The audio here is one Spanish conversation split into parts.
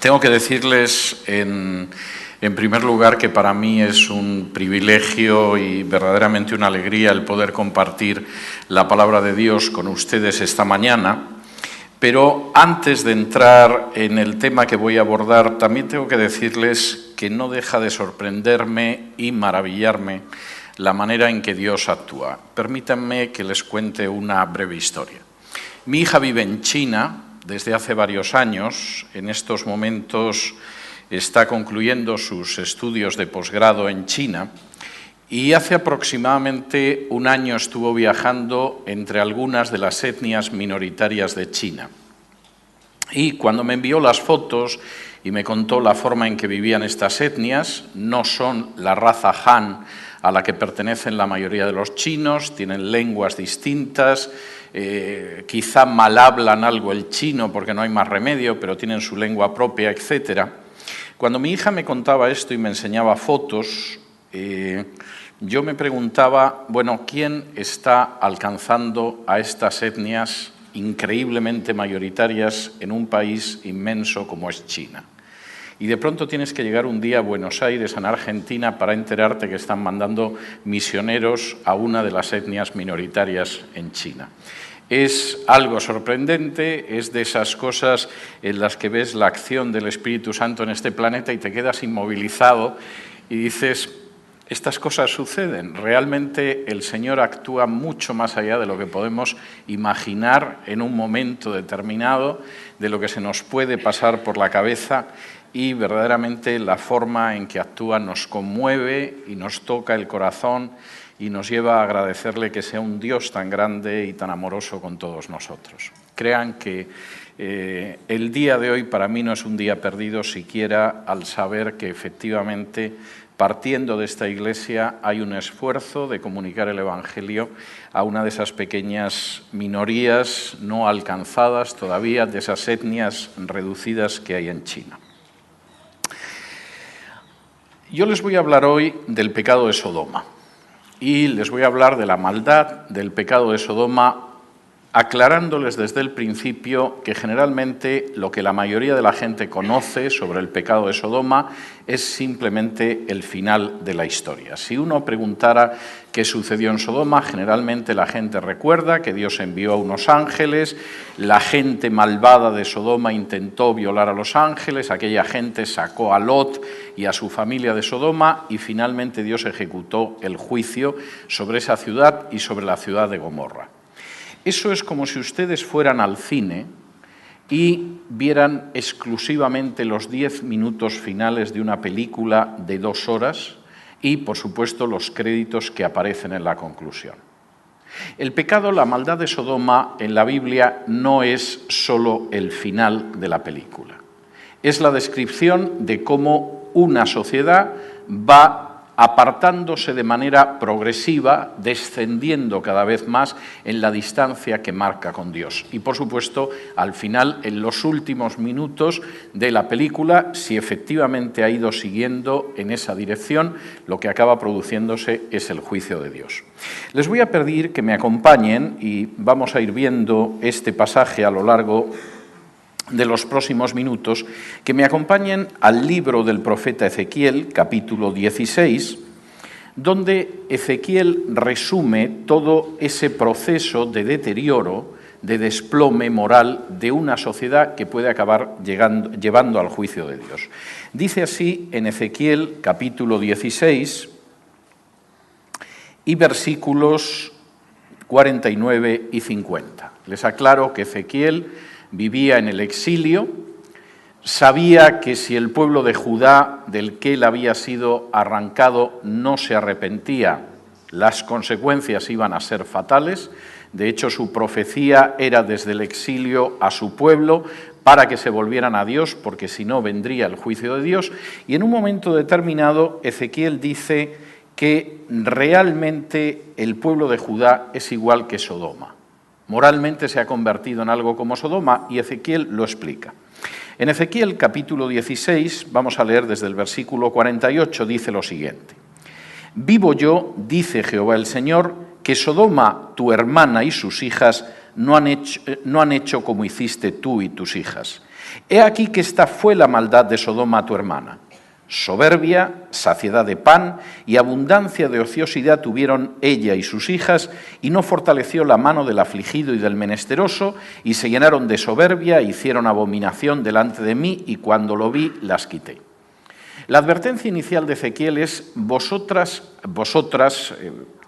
Tengo que decirles en primer lugar que para mí es un privilegio y verdaderamente una alegría el poder compartir la palabra de Dios con ustedes esta mañana. Pero antes de entrar en el tema que voy a abordar, también tengo que decirles que no deja de sorprenderme y maravillarme la manera en que Dios actúa. Permítanme que les cuente una breve historia. Mi hija vive en China desde hace varios años. En estos momentos está concluyendo sus estudios de posgrado en China y hace aproximadamente un año estuvo viajando entre algunas de las etnias minoritarias de China. Y cuando me envió las fotos y me contó la forma en que vivían estas etnias, no son la raza Han a la que pertenecen la mayoría de los chinos, tienen lenguas distintas, quizá mal hablan algo el chino porque no hay más remedio, pero tienen su lengua propia, etc. Cuando mi hija me contaba esto y me enseñaba fotos, yo me preguntaba, bueno, ¿quién está alcanzando a estas etnias increíblemente mayoritarias en un país inmenso como es China? Y de pronto tienes que llegar un día a Buenos Aires, en Argentina, para enterarte que están mandando misioneros a una de las etnias minoritarias en China. Es algo sorprendente, es de esas cosas en las que ves la acción del Espíritu Santo en este planeta y te quedas inmovilizado y dices, estas cosas suceden. Realmente el Señor actúa mucho más allá de lo que podemos imaginar en un momento determinado, de lo que se nos puede pasar por la cabeza, y verdaderamente la forma en que actúa nos conmueve y nos toca el corazón y nos lleva a agradecerle que sea un Dios tan grande y tan amoroso con todos nosotros. Crean que el día de hoy para mí no es un día perdido siquiera al saber que efectivamente, partiendo de esta iglesia, hay un esfuerzo de comunicar el Evangelio a una de esas pequeñas minorías no alcanzadas todavía, de esas etnias reducidas que hay en China. Yo les voy a hablar hoy del pecado de Sodoma y les voy a hablar de la maldad del pecado de Sodoma, aclarándoles desde el principio que generalmente lo que la mayoría de la gente conoce sobre el pecado de Sodoma es simplemente el final de la historia. Si uno preguntara qué sucedió en Sodoma, generalmente la gente recuerda que Dios envió a unos ángeles, la gente malvada de Sodoma intentó violar a los ángeles, aquella gente sacó a Lot y a su familia de Sodoma y finalmente Dios ejecutó el juicio sobre esa ciudad y sobre la ciudad de Gomorra. Eso es como si ustedes fueran al cine y vieran exclusivamente los 10 minutos finales de una película de 2 horas y, por supuesto, los créditos que aparecen en la conclusión. El pecado, la maldad de Sodoma en la Biblia no es solo el final de la película. Es la descripción de cómo una sociedad va apartándose de manera progresiva, descendiendo cada vez más en la distancia que marca con Dios. Y, por supuesto, al final, en los últimos minutos de la película, si efectivamente ha ido siguiendo en esa dirección, lo que acaba produciéndose es el juicio de Dios. Les voy a pedir que me acompañen y vamos a ir viendo este pasaje a lo largo de los próximos minutos, que me acompañen al libro del profeta Ezequiel, capítulo 16, donde Ezequiel resume todo ese proceso de deterioro, de desplome moral de una sociedad que puede acabar llevando al juicio de Dios. Dice así en Ezequiel, capítulo 16, y versículos 49 y 50. Les aclaro que Ezequiel vivía en el exilio, sabía que si el pueblo de Judá, del que él había sido arrancado, no se arrepentía, las consecuencias iban a ser fatales. De hecho, su profecía era desde el exilio a su pueblo para que se volvieran a Dios, porque si no vendría el juicio de Dios. Y en un momento determinado, Ezequiel dice que realmente el pueblo de Judá es igual que Sodoma. Moralmente se ha convertido en algo como Sodoma y Ezequiel lo explica. En Ezequiel capítulo 16, vamos a leer desde el versículo 48, dice lo siguiente. Vivo yo, dice Jehová el Señor, que Sodoma, tu hermana y sus hijas, no han hecho como hiciste tú y tus hijas. He aquí que esta fue la maldad de Sodoma tu hermana. Soberbia, saciedad de pan y abundancia de ociosidad tuvieron ella y sus hijas, y no fortaleció la mano del afligido y del menesteroso, y se llenaron de soberbia, hicieron abominación delante de mí, y cuando lo vi, las quité. La advertencia inicial de Ezequiel es: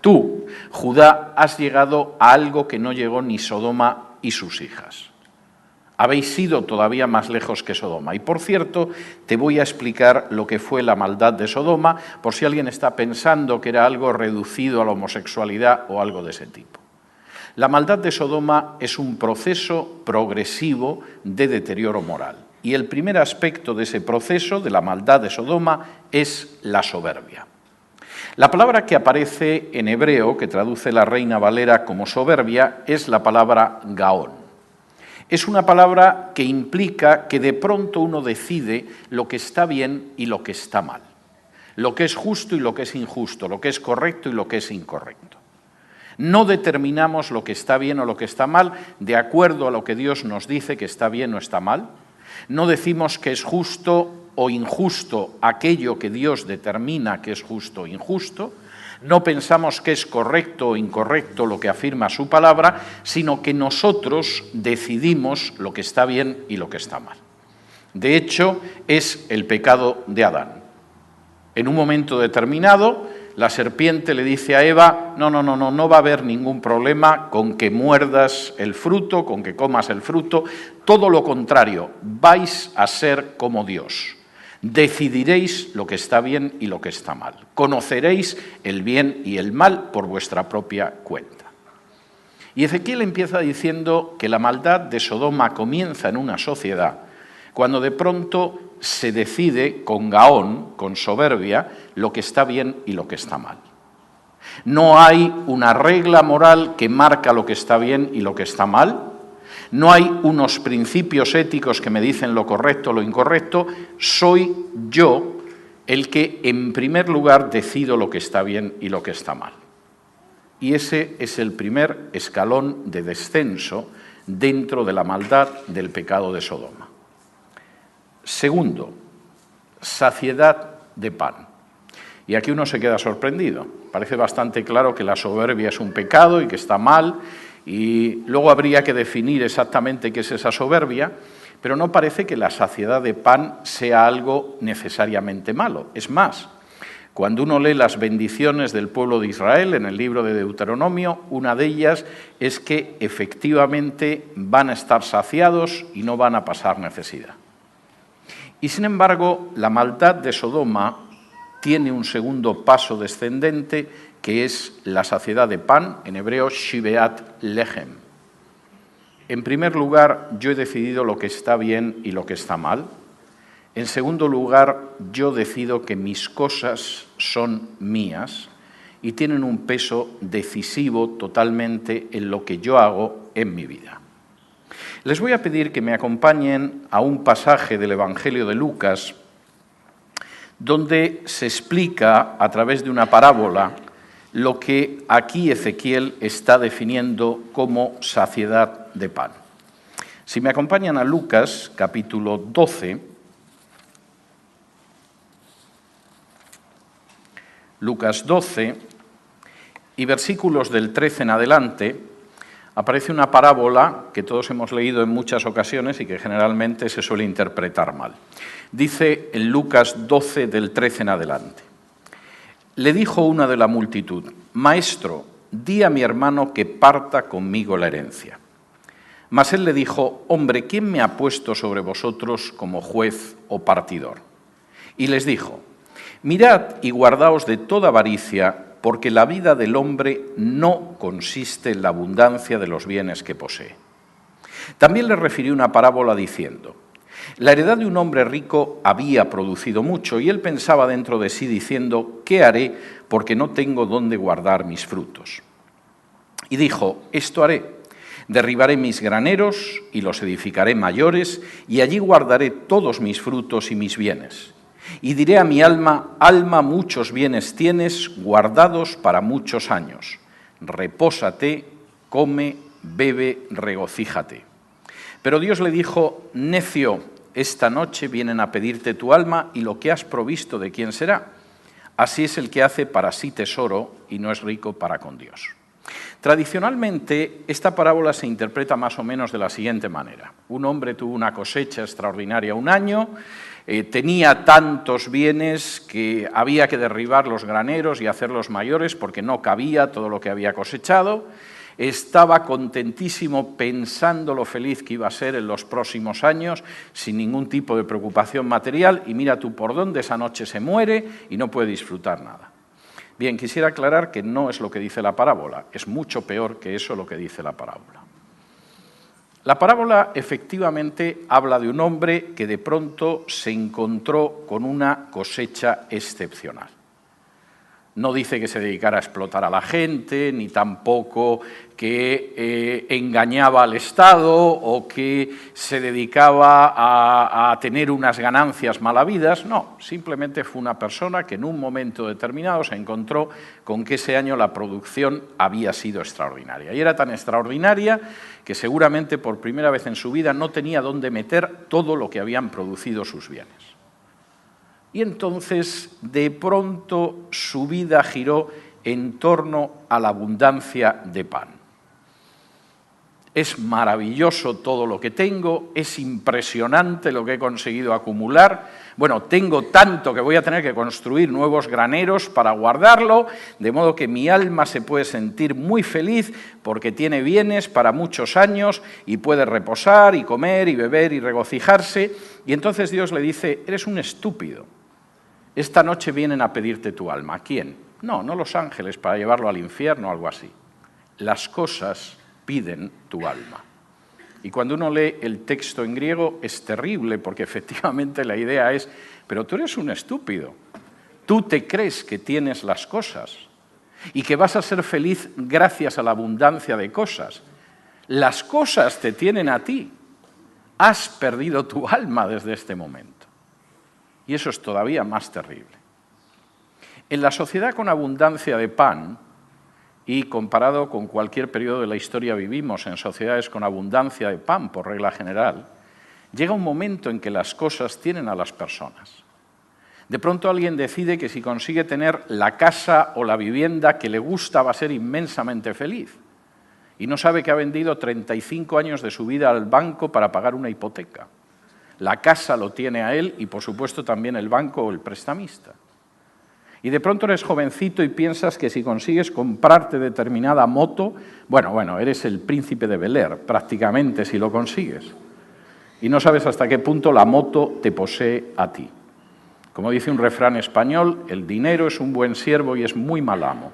tú, Judá, has llegado a algo que no llegó ni Sodoma y sus hijas. Habéis ido todavía más lejos que Sodoma. Y por cierto, te voy a explicar lo que fue la maldad de Sodoma, por si alguien está pensando que era algo reducido a la homosexualidad o algo de ese tipo. La maldad de Sodoma es un proceso progresivo de deterioro moral. Y el primer aspecto de ese proceso, de la maldad de Sodoma, es la soberbia. La palabra que aparece en hebreo, que traduce la Reina Valera como soberbia, es la palabra gaón. Es una palabra que implica que de pronto uno decide lo que está bien y lo que está mal, lo que es justo y lo que es injusto, lo que es correcto y lo que es incorrecto. No determinamos lo que está bien o lo que está mal de acuerdo a lo que Dios nos dice que está bien o está mal. No decimos que es justo o injusto aquello que Dios determina que es justo o injusto. No pensamos que es correcto o incorrecto lo que afirma su palabra, sino que nosotros decidimos lo que está bien y lo que está mal. De hecho, es el pecado de Adán. En un momento determinado, la serpiente le dice a Eva: no va a haber ningún problema con que muerdas el fruto, con que comas el fruto, todo lo contrario, vais a ser como Dios. Decidiréis lo que está bien y lo que está mal. Conoceréis el bien y el mal por vuestra propia cuenta. Y Ezequiel empieza diciendo que la maldad de Sodoma comienza en una sociedad cuando de pronto se decide con gaón, con soberbia, lo que está bien y lo que está mal. No hay una regla moral que marca lo que está bien y lo que está mal. No hay unos principios éticos que me dicen lo correcto o lo incorrecto. Soy yo el que, en primer lugar, decido lo que está bien y lo que está mal. Y ese es el primer escalón de descenso dentro de la maldad del pecado de Sodoma. Segundo, saciedad de pan. Y aquí uno se queda sorprendido. Parece bastante claro que la soberbia es un pecado y que está mal, y luego habría que definir exactamente qué es esa soberbia, pero no parece que la saciedad de pan sea algo necesariamente malo. Es más, cuando uno lee las bendiciones del pueblo de Israel en el libro de Deuteronomio, una de ellas es que efectivamente van a estar saciados y no van a pasar necesidad. Y sin embargo, la maldad de Sodoma tiene un segundo paso descendente, que es la saciedad de pan, en hebreo shibeat lechem. En primer lugar, yo he decidido lo que está bien y lo que está mal. En segundo lugar, yo decido que mis cosas son mías y tienen un peso decisivo totalmente en lo que yo hago en mi vida. Les voy a pedir que me acompañen a un pasaje del Evangelio de Lucas, donde se explica a través de una parábola lo que aquí Ezequiel está definiendo como saciedad de pan. Si me acompañan a Lucas, capítulo 12, Lucas 12, y versículos del 13 en adelante, aparece una parábola que todos hemos leído en muchas ocasiones y que generalmente se suele interpretar mal. Dice en Lucas 12, del 13 en adelante: Le dijo una de la multitud: Maestro, di a mi hermano que parta conmigo la herencia. Mas él le dijo: Hombre, ¿quién me ha puesto sobre vosotros como juez o partidor? Y les dijo: Mirad y guardaos de toda avaricia, porque la vida del hombre no consiste en la abundancia de los bienes que posee. También le refirió una parábola diciendo: La heredad de un hombre rico había producido mucho, y él pensaba dentro de sí diciendo: ¿Qué haré? Porque no tengo dónde guardar mis frutos. Y dijo: Esto haré: derribaré mis graneros y los edificaré mayores, y allí guardaré todos mis frutos y mis bienes. Y diré a mi alma: Alma, muchos bienes tienes guardados para muchos años. Repósate, come, bebe, regocíjate. Pero Dios le dijo: Necio, esta noche vienen a pedirte tu alma y lo que has provisto, ¿de quién será? Así es el que hace para sí tesoro y no es rico para con Dios. Tradicionalmente, esta parábola se interpreta más o menos de la siguiente manera. Un hombre tuvo una cosecha extraordinaria un año, tenía tantos bienes que había que derribar los graneros y hacerlos mayores porque no cabía todo lo que había cosechado. Estaba contentísimo pensando lo feliz que iba a ser en los próximos años, sin ningún tipo de preocupación material, y mira tú por dónde, esa noche se muere y no puede disfrutar nada. Bien, quisiera aclarar que no es lo que dice la parábola, es mucho peor que eso lo que dice la parábola. La parábola efectivamente habla de un hombre que de pronto se encontró con una cosecha excepcional. No dice que se dedicara a explotar a la gente, ni tampoco que engañaba al Estado o que se dedicaba a tener unas ganancias malavidas. No, simplemente fue una persona que en un momento determinado se encontró con que ese año la producción había sido extraordinaria. Y era tan extraordinaria que seguramente por primera vez en su vida no tenía dónde meter todo lo que habían producido sus bienes. Y entonces, de pronto, su vida giró en torno a la abundancia de pan. Es maravilloso todo lo que tengo, es impresionante lo que he conseguido acumular. Bueno, tengo tanto que voy a tener que construir nuevos graneros para guardarlo, de modo que mi alma se puede sentir muy feliz porque tiene bienes para muchos años y puede reposar y comer y beber y regocijarse. Y entonces Dios le dice, eres un estúpido. Esta noche vienen a pedirte tu alma. ¿Quién? No los ángeles para llevarlo al infierno o algo así. Las cosas piden tu alma. Y cuando uno lee el texto en griego es terrible porque efectivamente la idea es, pero tú eres un estúpido. Tú te crees que tienes las cosas y que vas a ser feliz gracias a la abundancia de cosas. Las cosas te tienen a ti. Has perdido tu alma desde este momento. Y eso es todavía más terrible. En la sociedad con abundancia de pan, y comparado con cualquier periodo de la historia vivimos en sociedades con abundancia de pan, por regla general, llega un momento en que las cosas tienen a las personas. De pronto alguien decide que si consigue tener la casa o la vivienda que le gusta va a ser inmensamente feliz. Y no sabe que ha vendido 35 años de su vida al banco para pagar una hipoteca. La casa lo tiene a él y, por supuesto, también el banco o el prestamista. Y de pronto eres jovencito y piensas que si consigues comprarte determinada moto, bueno, eres el príncipe de Bel-Air, prácticamente, si lo consigues. Y no sabes hasta qué punto la moto te posee a ti. Como dice un refrán español, el dinero es un buen siervo y es muy mal amo.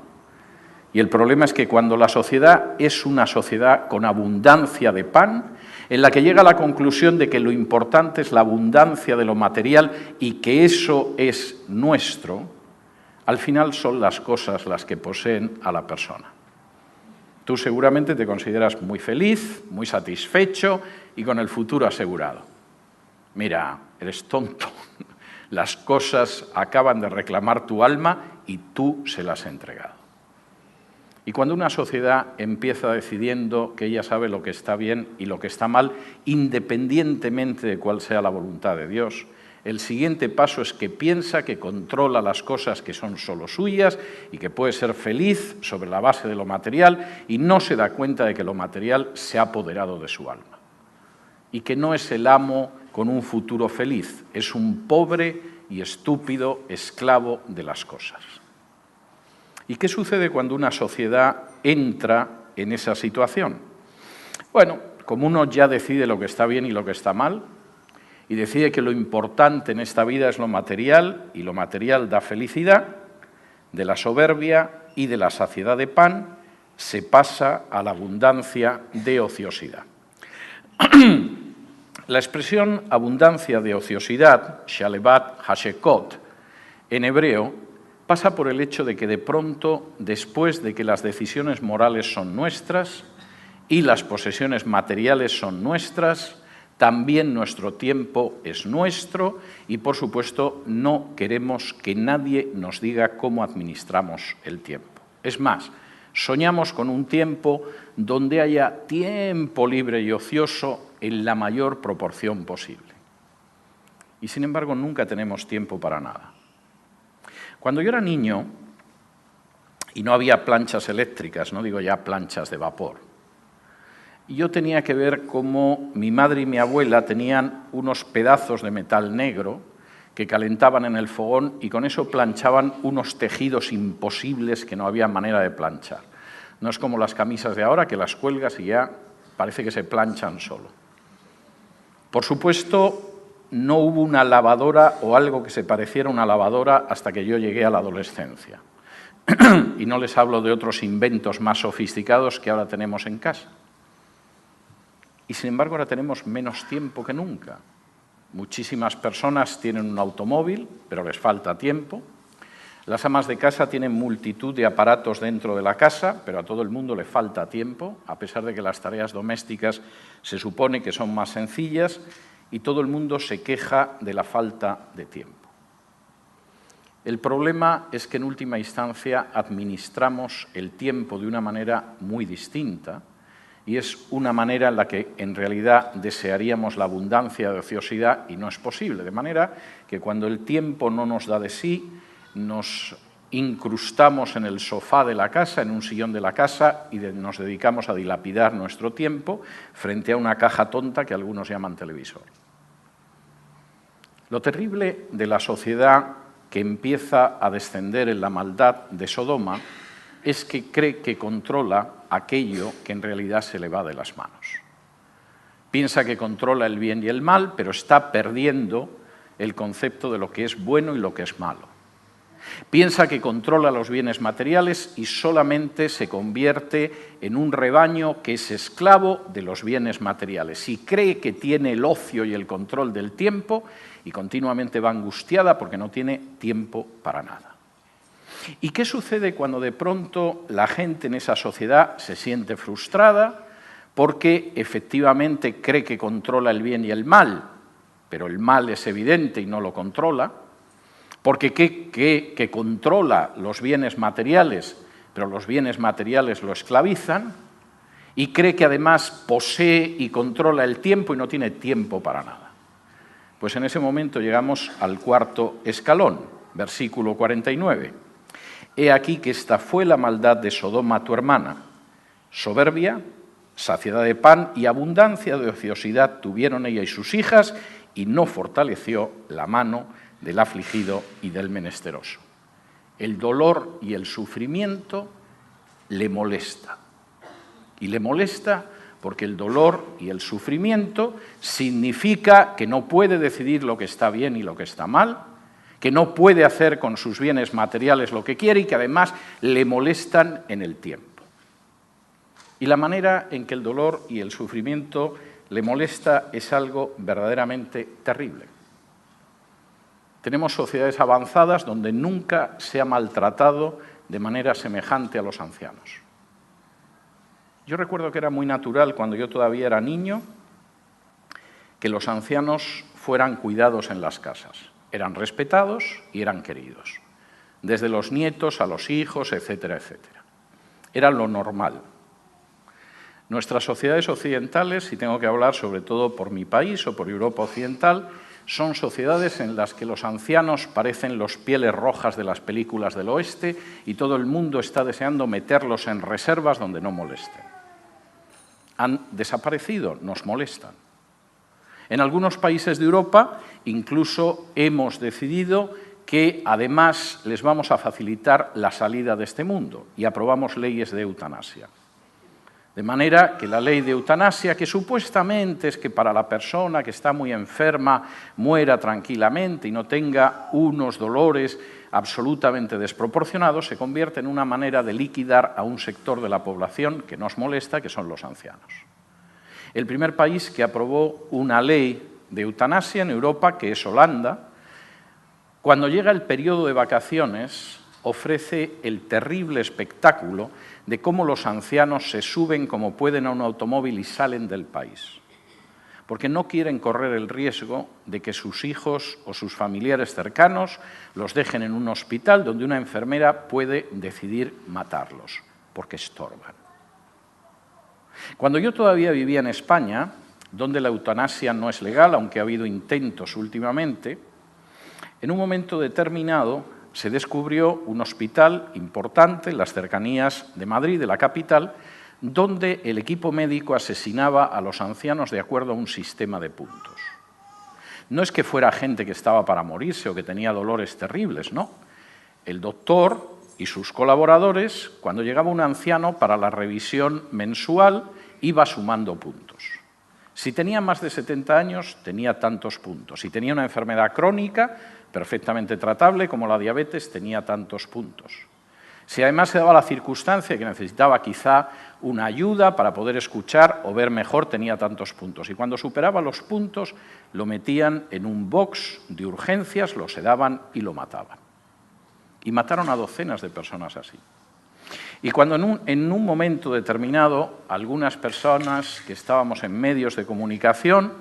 Y el problema es que cuando la sociedad es una sociedad con abundancia de pan, en la que llega a la conclusión de que lo importante es la abundancia de lo material y que eso es nuestro, al final son las cosas las que poseen a la persona. Tú seguramente te consideras muy feliz, muy satisfecho y con el futuro asegurado. Mira, eres tonto. Las cosas acaban de reclamar tu alma y tú se las has entregado. Y cuando una sociedad empieza decidiendo que ella sabe lo que está bien y lo que está mal, independientemente de cuál sea la voluntad de Dios, el siguiente paso es que piensa que controla las cosas que son solo suyas y que puede ser feliz sobre la base de lo material y no se da cuenta de que lo material se ha apoderado de su alma. Y que no es el amo con un futuro feliz, es un pobre y estúpido esclavo de las cosas. ¿Y qué sucede cuando una sociedad entra en esa situación? Bueno, como uno ya decide lo que está bien y lo que está mal, y decide que lo importante en esta vida es lo material, y lo material da felicidad, de la soberbia y de la saciedad de pan se pasa a la abundancia de ociosidad. La expresión abundancia de ociosidad, shalevat hashekot, en hebreo, pasa por el hecho de que de pronto, después de que las decisiones morales son nuestras y las posesiones materiales son nuestras, también nuestro tiempo es nuestro y, por supuesto, no queremos que nadie nos diga cómo administramos el tiempo. Es más, soñamos con un tiempo donde haya tiempo libre y ocioso en la mayor proporción posible. y sin embargo nunca tenemos tiempo para nada. Cuando yo era niño, y no había planchas eléctricas, no digo ya planchas de vapor, y yo tenía que ver cómo mi madre y mi abuela tenían unos pedazos de metal negro que calentaban en el fogón y con eso planchaban unos tejidos imposibles que no había manera de planchar. No es como las camisas de ahora, que las cuelgas y ya parece que se planchan solo. Por supuesto, no hubo una lavadora o algo que se pareciera a una lavadora hasta que yo llegué a la adolescencia. Y no les hablo de otros inventos más sofisticados que ahora tenemos en casa. Y sin embargo ahora tenemos menos tiempo que nunca. Muchísimas personas tienen un automóvil, pero les falta tiempo. Las amas de casa tienen multitud de aparatos dentro de la casa, pero a todo el mundo le falta tiempo, a pesar de que las tareas domésticas se supone que son más sencillas, y todo el mundo se queja de la falta de tiempo. El problema es que en última instancia administramos el tiempo de una manera muy distinta, y es una manera en la que en realidad desearíamos la abundancia de ociosidad y no es posible. De manera que cuando el tiempo no nos da de sí, nos incrustamos en el sofá de la casa, en un sillón de la casa y nos dedicamos a dilapidar nuestro tiempo frente a una caja tonta que algunos llaman televisor. Lo terrible de la sociedad que empieza a descender en la maldad de Sodoma es que cree que controla aquello que en realidad se le va de las manos. Piensa que controla el bien y el mal, pero está perdiendo el concepto de lo que es bueno y lo que es malo. Piensa que controla los bienes materiales y solamente se convierte en un rebaño que es esclavo de los bienes materiales. Y cree que tiene el ocio y el control del tiempo y continuamente va angustiada porque no tiene tiempo para nada. ¿Y qué sucede cuando de pronto la gente en esa sociedad se siente frustrada porque efectivamente cree que controla el bien y el mal, pero el mal es evidente y no lo controla? Porque que controla los bienes materiales, pero los bienes materiales lo esclavizan, y cree que además posee y controla el tiempo y no tiene tiempo para nada. Pues en ese momento llegamos al cuarto escalón, versículo 49. He aquí que esta fue la maldad de Sodoma tu hermana. Soberbia, saciedad de pan y abundancia de ociosidad tuvieron ella y sus hijas, y no fortaleció la mano del afligido y del menesteroso. El dolor y el sufrimiento le molesta. Y le molesta porque el dolor y el sufrimiento significa que no puede decidir lo que está bien y lo que está mal, que no puede hacer con sus bienes materiales lo que quiere y que además le molestan en el tiempo. Y la manera en que el dolor y el sufrimiento le molesta es algo verdaderamente terrible. Tenemos sociedades avanzadas donde nunca se ha maltratado de manera semejante a los ancianos. Yo recuerdo que era muy natural, cuando yo todavía era niño, que los ancianos fueran cuidados en las casas. Eran respetados y eran queridos, desde los nietos a los hijos, etcétera, etcétera. Era lo normal. Nuestras sociedades occidentales, y tengo que hablar sobre todo por mi país o por Europa occidental, son sociedades en las que los ancianos parecen los pieles rojas de las películas del oeste y todo el mundo está deseando meterlos en reservas donde no molesten. Han desaparecido, nos molestan. En algunos países de Europa incluso hemos decidido que además les vamos a facilitar la salida de este mundo y aprobamos leyes de eutanasia. De manera que la ley de eutanasia, que supuestamente es que para la persona que está muy enferma muera tranquilamente y no tenga unos dolores absolutamente desproporcionados, se convierte en una manera de liquidar a un sector de la población que nos molesta, que son los ancianos. El primer país que aprobó una ley de eutanasia en Europa, que es Holanda, cuando llega el periodo de vacaciones, ofrece el terrible espectáculo de cómo los ancianos se suben como pueden a un automóvil y salen del país, porque no quieren correr el riesgo de que sus hijos o sus familiares cercanos los dejen en un hospital donde una enfermera puede decidir matarlos, porque estorban. Cuando yo todavía vivía en España, donde la eutanasia no es legal, aunque ha habido intentos últimamente, en un momento determinado se descubrió un hospital importante en las cercanías de Madrid, de la capital, donde el equipo médico asesinaba a los ancianos de acuerdo a un sistema de puntos. No es que fuera gente que estaba para morirse o que tenía dolores terribles, no. El doctor y sus colaboradores, cuando llegaba un anciano para la revisión mensual, iba sumando puntos. Si tenía más de 70 años, tenía tantos puntos. Si tenía una enfermedad crónica, perfectamente tratable, como la diabetes, tenía tantos puntos. Si además se daba la circunstancia que necesitaba quizá una ayuda para poder escuchar o ver mejor, tenía tantos puntos. Y cuando superaba los puntos, lo metían en un box de urgencias, lo sedaban y lo mataban. Y mataron a docenas de personas así. Y cuando en un momento determinado, algunas personas que estábamos en medios de comunicación,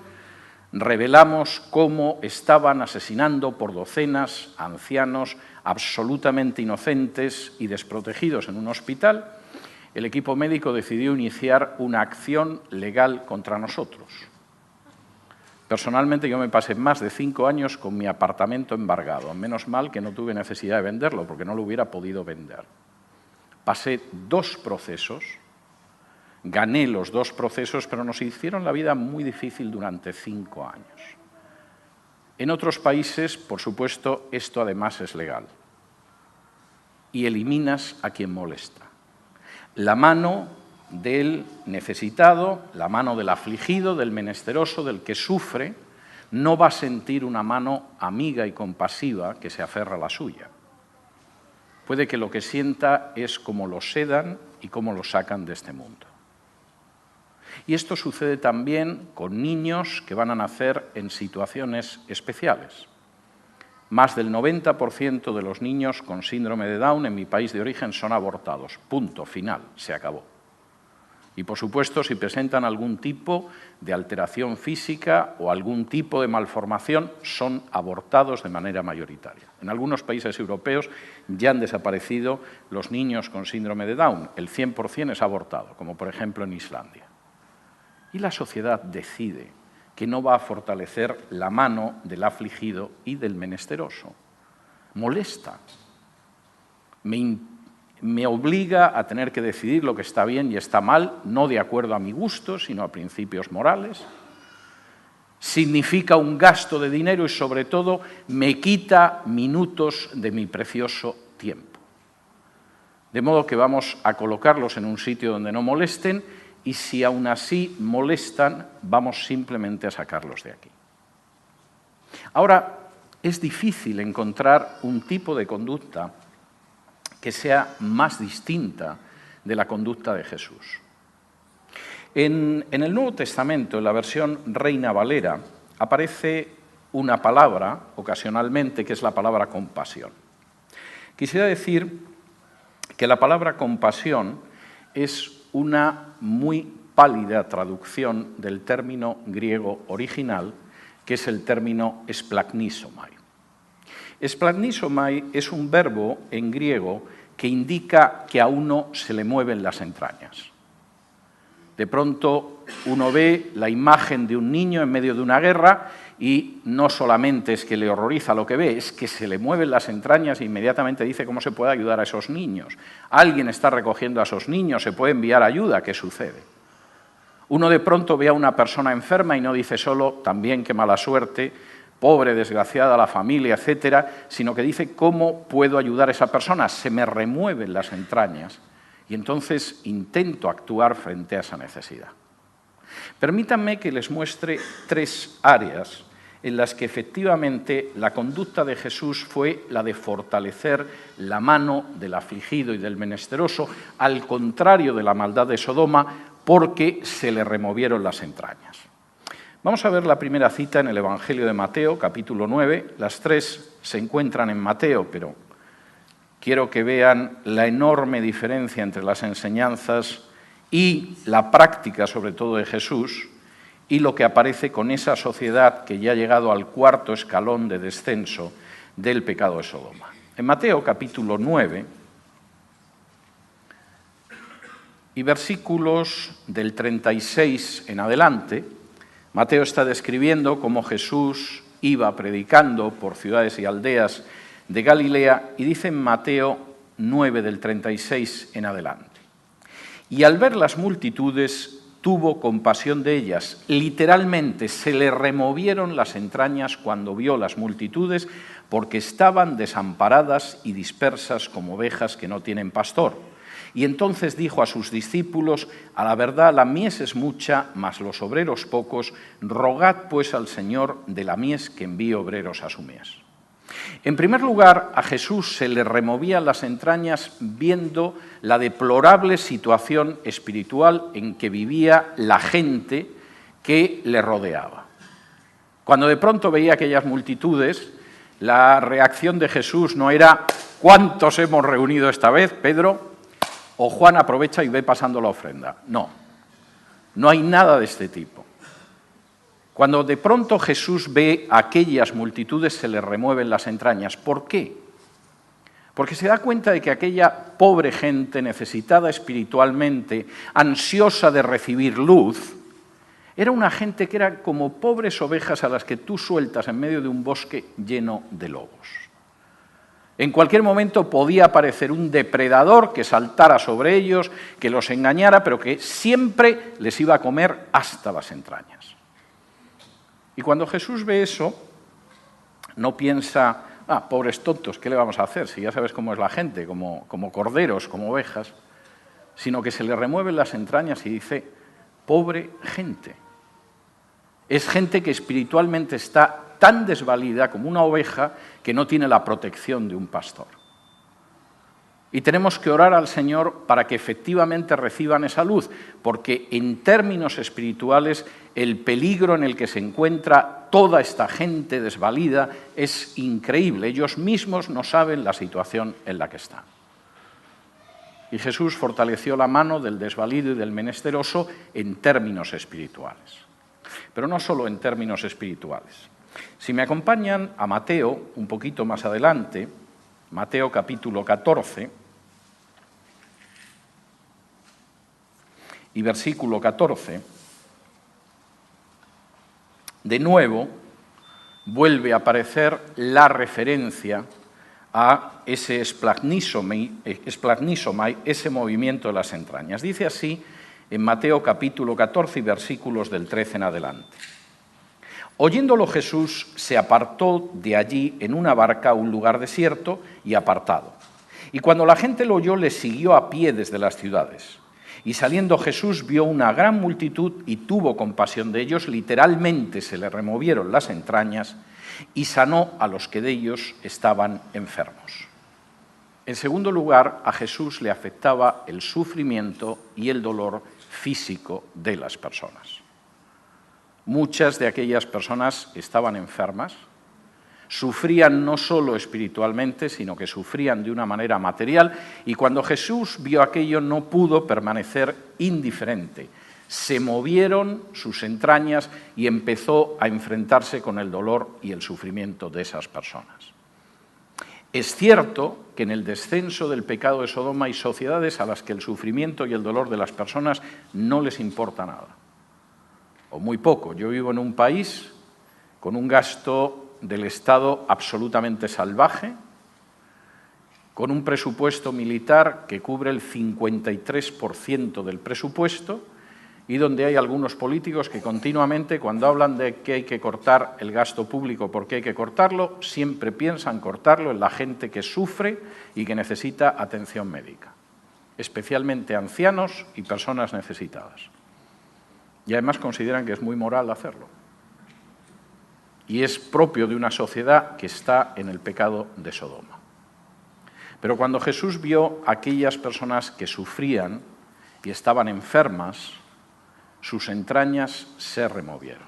revelamos cómo estaban asesinando por docenas a ancianos absolutamente inocentes y desprotegidos en un hospital, el equipo médico decidió iniciar una acción legal contra nosotros. Personalmente yo me pasé más de 5 años con mi apartamento embargado. Menos mal que no tuve necesidad de venderlo, porque no lo hubiera podido vender. Pasé 2 procesos, gané los 2 procesos, pero nos hicieron la vida muy difícil durante 5 años. En otros países, por supuesto, esto además es legal. Y eliminas a quien molesta. La mano del necesitado, la mano del afligido, del menesteroso, del que sufre, no va a sentir una mano amiga y compasiva que se aferra a la suya. Puede que lo que sienta es cómo lo sedan y cómo lo sacan de este mundo. Y esto sucede también con niños que van a nacer en situaciones especiales. Más del 90% de los niños con síndrome de Down en mi país de origen son abortados. Punto, final, se acabó. Y, por supuesto, si presentan algún tipo de alteración física o algún tipo de malformación, son abortados de manera mayoritaria. En algunos países europeos ya han desaparecido los niños con síndrome de Down. El 100% es abortado, como por ejemplo en Islandia. Y la sociedad decide que no va a fortalecer la mano del afligido y del menesteroso. Molesta. Me obliga a tener que decidir lo que está bien y está mal, no de acuerdo a mi gusto, sino a principios morales. Significa un gasto de dinero y, sobre todo, me quita minutos de mi precioso tiempo. De modo que vamos a colocarlos en un sitio donde no molesten y, si aún así molestan, vamos simplemente a sacarlos de aquí. Ahora, es difícil encontrar un tipo de conducta que sea más distinta de la conducta de Jesús. En el Nuevo Testamento, en la versión Reina Valera, aparece una palabra, ocasionalmente, que es la palabra compasión. Quisiera decir que la palabra compasión es una muy pálida traducción del término griego original, que es el término esplagnisomai. Esplagnisomai es un verbo en griego que indica que a uno se le mueven las entrañas. De pronto uno ve la imagen de un niño en medio de una guerra y no solamente es que le horroriza lo que ve, es que se le mueven las entrañas e inmediatamente dice cómo se puede ayudar a esos niños. Alguien está recogiendo a esos niños, se puede enviar ayuda, ¿qué sucede? Uno de pronto ve a una persona enferma y no dice solo también qué mala suerte, pobre, desgraciada la familia, etcétera, sino que dice cómo puedo ayudar a esa persona, se me remueven las entrañas y entonces intento actuar frente a esa necesidad. Permítanme que les muestre 3 áreas en las que efectivamente la conducta de Jesús fue la de fortalecer la mano del afligido y del menesteroso, al contrario de la maldad de Sodoma, porque se le removieron las entrañas. Vamos a ver la primera cita en el Evangelio de Mateo, capítulo 9. Las 3 se encuentran en Mateo, pero quiero que vean la enorme diferencia entre las enseñanzas y la práctica, sobre todo de Jesús, y lo que aparece con esa sociedad que ya ha llegado al 4º escalón de descenso del pecado de Sodoma. En Mateo, capítulo 9, y versículos del 36 en adelante, Mateo está describiendo cómo Jesús iba predicando por ciudades y aldeas de Galilea y dice en Mateo 9 del 36 en adelante. Y al ver las multitudes tuvo compasión de ellas. Literalmente se le removieron las entrañas cuando vio las multitudes porque estaban desamparadas y dispersas como ovejas que no tienen pastor. Y entonces dijo a sus discípulos: a la verdad la mies es mucha, mas los obreros pocos. Rogad pues al Señor de la mies que envíe obreros a su mies. En primer lugar, a Jesús se le removían las entrañas viendo la deplorable situación espiritual en que vivía la gente que le rodeaba. Cuando de pronto veía aquellas multitudes, la reacción de Jesús no era ¿cuántos hemos reunido esta vez, Pedro? O Juan, aprovecha y ve pasando la ofrenda. No, no hay nada de este tipo. Cuando de pronto Jesús ve a aquellas multitudes, se le remueven las entrañas. ¿Por qué? Porque se da cuenta de que aquella pobre gente, necesitada espiritualmente, ansiosa de recibir luz, era una gente que era como pobres ovejas a las que tú sueltas en medio de un bosque lleno de lobos. En cualquier momento podía aparecer un depredador que saltara sobre ellos, que los engañara, pero que siempre les iba a comer hasta las entrañas. Y cuando Jesús ve eso, no piensa, pobres tontos, ¿qué le vamos a hacer? Si ya sabes cómo es la gente, como corderos, como ovejas, sino que se le remueven las entrañas y dice, pobre gente. Es gente que espiritualmente está tan desvalida como una oveja que no tiene la protección de un pastor. Y tenemos que orar al Señor para que efectivamente reciban esa luz, porque en términos espirituales el peligro en el que se encuentra toda esta gente desvalida es increíble. Ellos mismos no saben la situación en la que están. Y Jesús fortaleció la mano del desvalido y del menesteroso en términos espirituales. Pero no solo en términos espirituales. Si me acompañan a Mateo, un poquito más adelante, Mateo capítulo 14 y versículo 14, de nuevo vuelve a aparecer la referencia a ese esplagnísomai, ese movimiento de las entrañas. Dice así en Mateo capítulo 14 y versículos del 13 en adelante. Oyéndolo Jesús se apartó de allí en una barca a un lugar desierto y apartado. Y cuando la gente lo oyó, le siguió a pie desde las ciudades. Y saliendo Jesús vio una gran multitud y tuvo compasión de ellos, literalmente se le removieron las entrañas y sanó a los que de ellos estaban enfermos. En segundo lugar, a Jesús le afectaba el sufrimiento y el dolor físico de las personas. Muchas de aquellas personas estaban enfermas, sufrían no solo espiritualmente, sino que sufrían de una manera material, y cuando Jesús vio aquello no pudo permanecer indiferente. Se movieron sus entrañas y empezó a enfrentarse con el dolor y el sufrimiento de esas personas. Es cierto que en el descenso del pecado de Sodoma hay sociedades a las que el sufrimiento y el dolor de las personas no les importa nada, o muy poco. Yo vivo en un país con un gasto del Estado absolutamente salvaje, con un presupuesto militar que cubre el 53% del presupuesto y donde hay algunos políticos que continuamente, cuando hablan de que hay que cortar el gasto público porque hay que cortarlo, siempre piensan cortarlo en la gente que sufre y que necesita atención médica, especialmente ancianos y personas necesitadas. Y además consideran que es muy moral hacerlo. Y es propio de una sociedad que está en el pecado de Sodoma. Pero cuando Jesús vio a aquellas personas que sufrían y estaban enfermas, sus entrañas se removieron.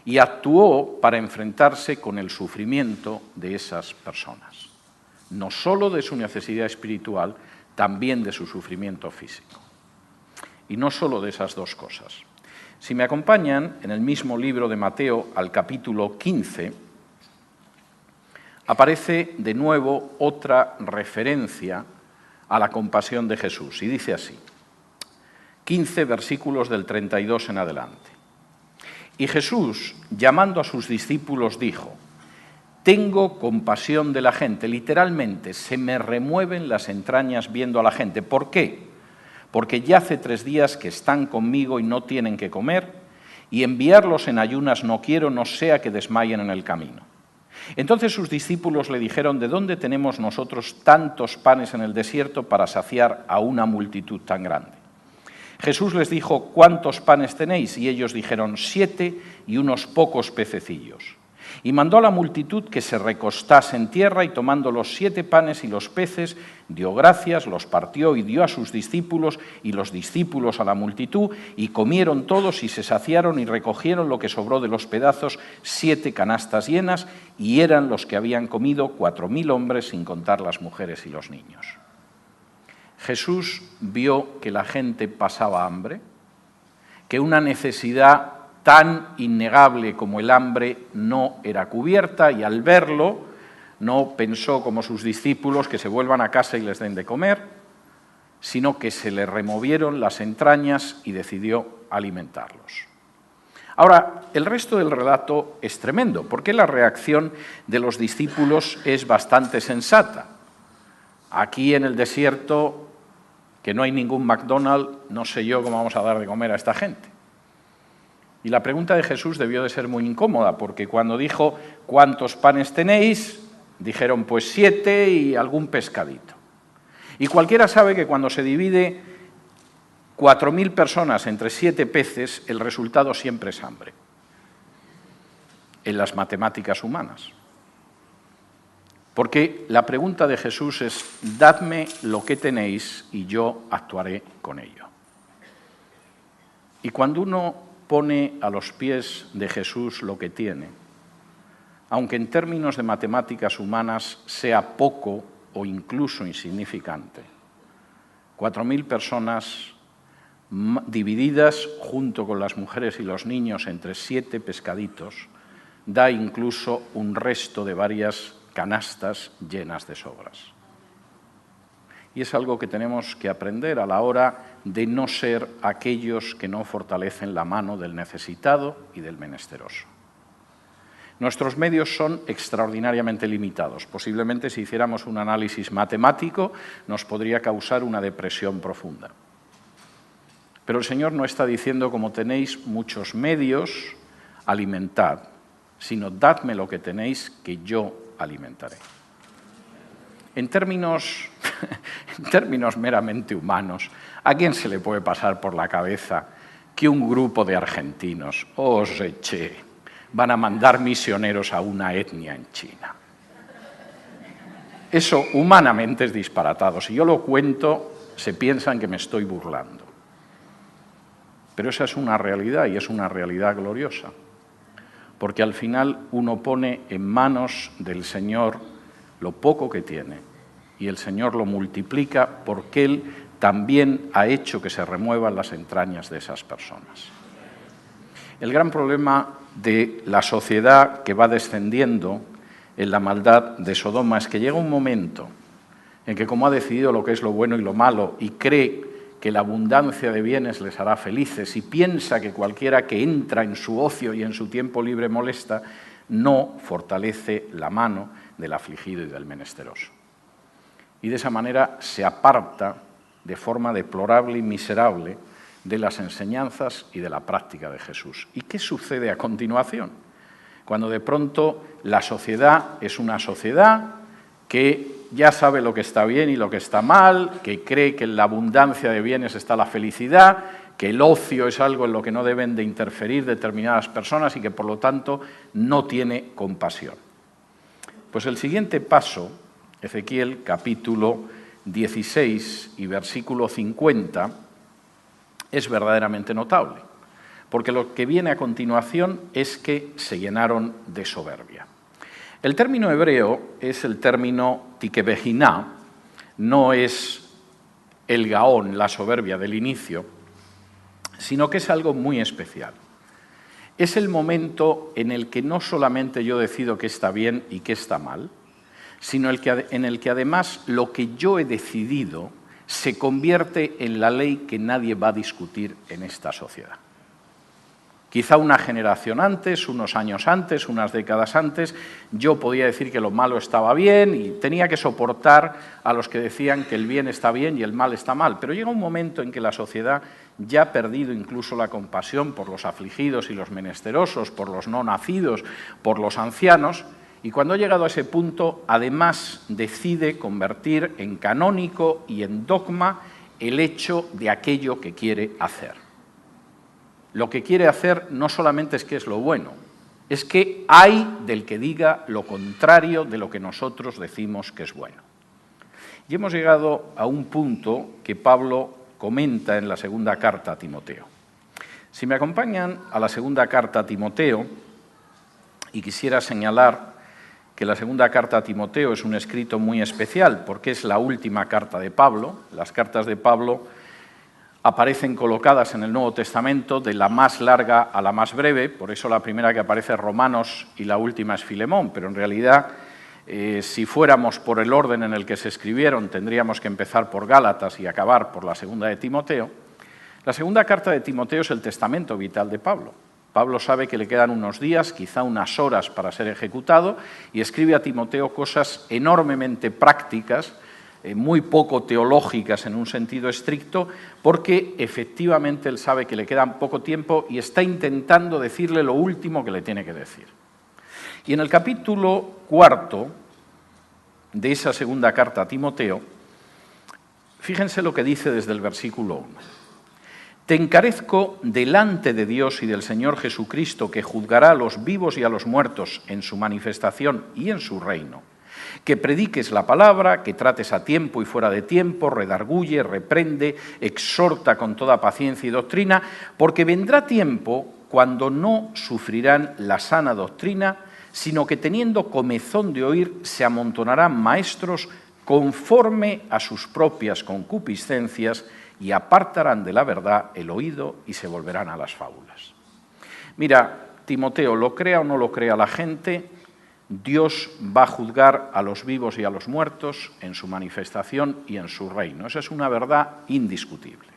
Y actuó para enfrentarse con el sufrimiento de esas personas. No solo de su necesidad espiritual, también de su sufrimiento físico. Y no solo de esas dos cosas. Si me acompañan, en el mismo libro de Mateo, al capítulo 15, aparece de nuevo otra referencia a la compasión de Jesús. Y dice así, 15 versículos del 32 en adelante. Y Jesús, llamando a sus discípulos, dijo: tengo compasión de la gente. Literalmente, se me remueven las entrañas viendo a la gente. ¿Por qué? Porque ya hace 3 días que están conmigo y no tienen que comer, y enviarlos en ayunas no quiero, no sea que desmayen en el camino. Entonces sus discípulos le dijeron: ¿de dónde tenemos nosotros tantos panes en el desierto para saciar a una multitud tan grande? Jesús les dijo: ¿cuántos panes tenéis? Y ellos dijeron: 7 y unos pocos pececillos. Y mandó a la multitud que se recostase en tierra, y tomando los 7 panes y los peces, dio gracias, los partió y dio a sus discípulos, y los discípulos a la multitud, y comieron todos y se saciaron, y recogieron lo que sobró de los pedazos, 7 canastas llenas, y eran los que habían comido 4000 hombres, sin contar las mujeres y los niños. Jesús vio que la gente pasaba hambre, que una necesidad tan innegable como el hambre no era cubierta, y al verlo no pensó como sus discípulos que se vuelvan a casa y les den de comer, sino que se le removieron las entrañas y decidió alimentarlos. Ahora, el resto del relato es tremendo, porque la reacción de los discípulos es bastante sensata. Aquí en el desierto, que no hay ningún McDonald's, no sé yo cómo vamos a dar de comer a esta gente. Y la pregunta de Jesús debió de ser muy incómoda, porque cuando dijo: ¿cuántos panes tenéis?, dijeron: pues 7 y algún pescadito. Y cualquiera sabe que cuando se divide 4000 personas entre 7 peces, el resultado siempre es hambre, en las matemáticas humanas. Porque la pregunta de Jesús es: dadme lo que tenéis y yo actuaré con ello. Y cuando uno pone a los pies de Jesús lo que tiene, aunque en términos de matemáticas humanas sea poco o incluso insignificante, 4000 personas divididas junto con las mujeres y los niños entre 7 pescaditos, da incluso un resto de varias canastas llenas de sobras. Y es algo que tenemos que aprender a la hora de no ser aquellos que no fortalecen la mano del necesitado y del menesteroso. Nuestros medios son extraordinariamente limitados. Posiblemente, si hiciéramos un análisis matemático, nos podría causar una depresión profunda. Pero el Señor no está diciendo: como tenéis muchos medios, alimentad, sino dadme lo que tenéis, que yo alimentaré. En términos meramente humanos, ¿a quién se le puede pasar por la cabeza que un grupo de argentinos, van a mandar misioneros a una etnia en China? Eso humanamente es disparatado. Si yo lo cuento, se piensan que me estoy burlando. Pero esa es una realidad, y es una realidad gloriosa. Porque al final uno pone en manos del Señor lo poco que tiene, y el Señor lo multiplica, porque Él también ha hecho que se remuevan las entrañas de esas personas. El gran problema de la sociedad que va descendiendo en la maldad de Sodoma es que llega un momento en que, como ha decidido lo que es lo bueno y lo malo, y cree que la abundancia de bienes les hará felices, y piensa que cualquiera que entra en su ocio y en su tiempo libre molesta, no fortalece la mano del afligido y del menesteroso. Y de esa manera se aparta de forma deplorable y miserable de las enseñanzas y de la práctica de Jesús. ¿Y qué sucede a continuación? Cuando de pronto la sociedad es una sociedad que ya sabe lo que está bien y lo que está mal, que cree que en la abundancia de bienes está la felicidad, que el ocio es algo en lo que no deben de interferir determinadas personas y que por lo tanto no tiene compasión. Pues el siguiente paso, Ezequiel capítulo 16 y versículo 50, es verdaderamente notable, porque lo que viene a continuación es que se llenaron de soberbia. El término hebreo es el término tikebejiná, no es el gaón, la soberbia del inicio, sino que es algo muy especial. Es el momento en el que no solamente yo decido qué está bien y qué está mal, sino en el que además lo que yo he decidido se convierte en la ley que nadie va a discutir en esta sociedad. Quizá una generación antes, unos años antes, unas décadas antes, yo podía decir que lo malo estaba bien y tenía que soportar a los que decían que el bien está bien y el mal está mal. Pero llega un momento en que la sociedad ya ha perdido incluso la compasión por los afligidos y los menesterosos, por los no nacidos, por los ancianos, y cuando ha llegado a ese punto, además decide convertir en canónico y en dogma el hecho de aquello que quiere hacer. Lo que quiere hacer no solamente es que es lo bueno, es que hay del que diga lo contrario de lo que nosotros decimos que es bueno. Y hemos llegado a un punto que Pablo comenta en la segunda carta a Timoteo. Si me acompañan a la segunda carta a Timoteo, y quisiera señalar que la segunda carta a Timoteo es un escrito muy especial, porque es la última carta de Pablo. Las cartas de Pablo aparecen colocadas en el Nuevo Testamento de la más larga a la más breve, por eso la primera que aparece es Romanos y la última es Filemón, pero en realidad, si fuéramos por el orden en el que se escribieron, tendríamos que empezar por Gálatas y acabar por la segunda de Timoteo. La segunda carta de Timoteo es el testamento vital de Pablo. Pablo sabe que le quedan unos días, quizá unas horas para ser ejecutado, y escribe a Timoteo cosas enormemente prácticas, muy poco teológicas en un sentido estricto, porque efectivamente él sabe que le queda poco tiempo y está intentando decirle lo último que le tiene que decir. Y en el capítulo 4 de esa segunda carta a Timoteo, fíjense lo que dice desde el versículo 1. Te encarezco delante de Dios y del Señor Jesucristo, que juzgará a los vivos y a los muertos en su manifestación y en su reino, que prediques la palabra, que trates a tiempo y fuera de tiempo, redarguye, reprende, exhorta con toda paciencia y doctrina, porque vendrá tiempo cuando no sufrirán la sana doctrina, sino que teniendo comezón de oír, se amontonarán maestros conforme a sus propias concupiscencias y apartarán de la verdad el oído y se volverán a las fábulas. Mira, Timoteo, lo crea o no lo crea la gente, Dios va a juzgar a los vivos y a los muertos en su manifestación y en su reino. Esa es una verdad indiscutible.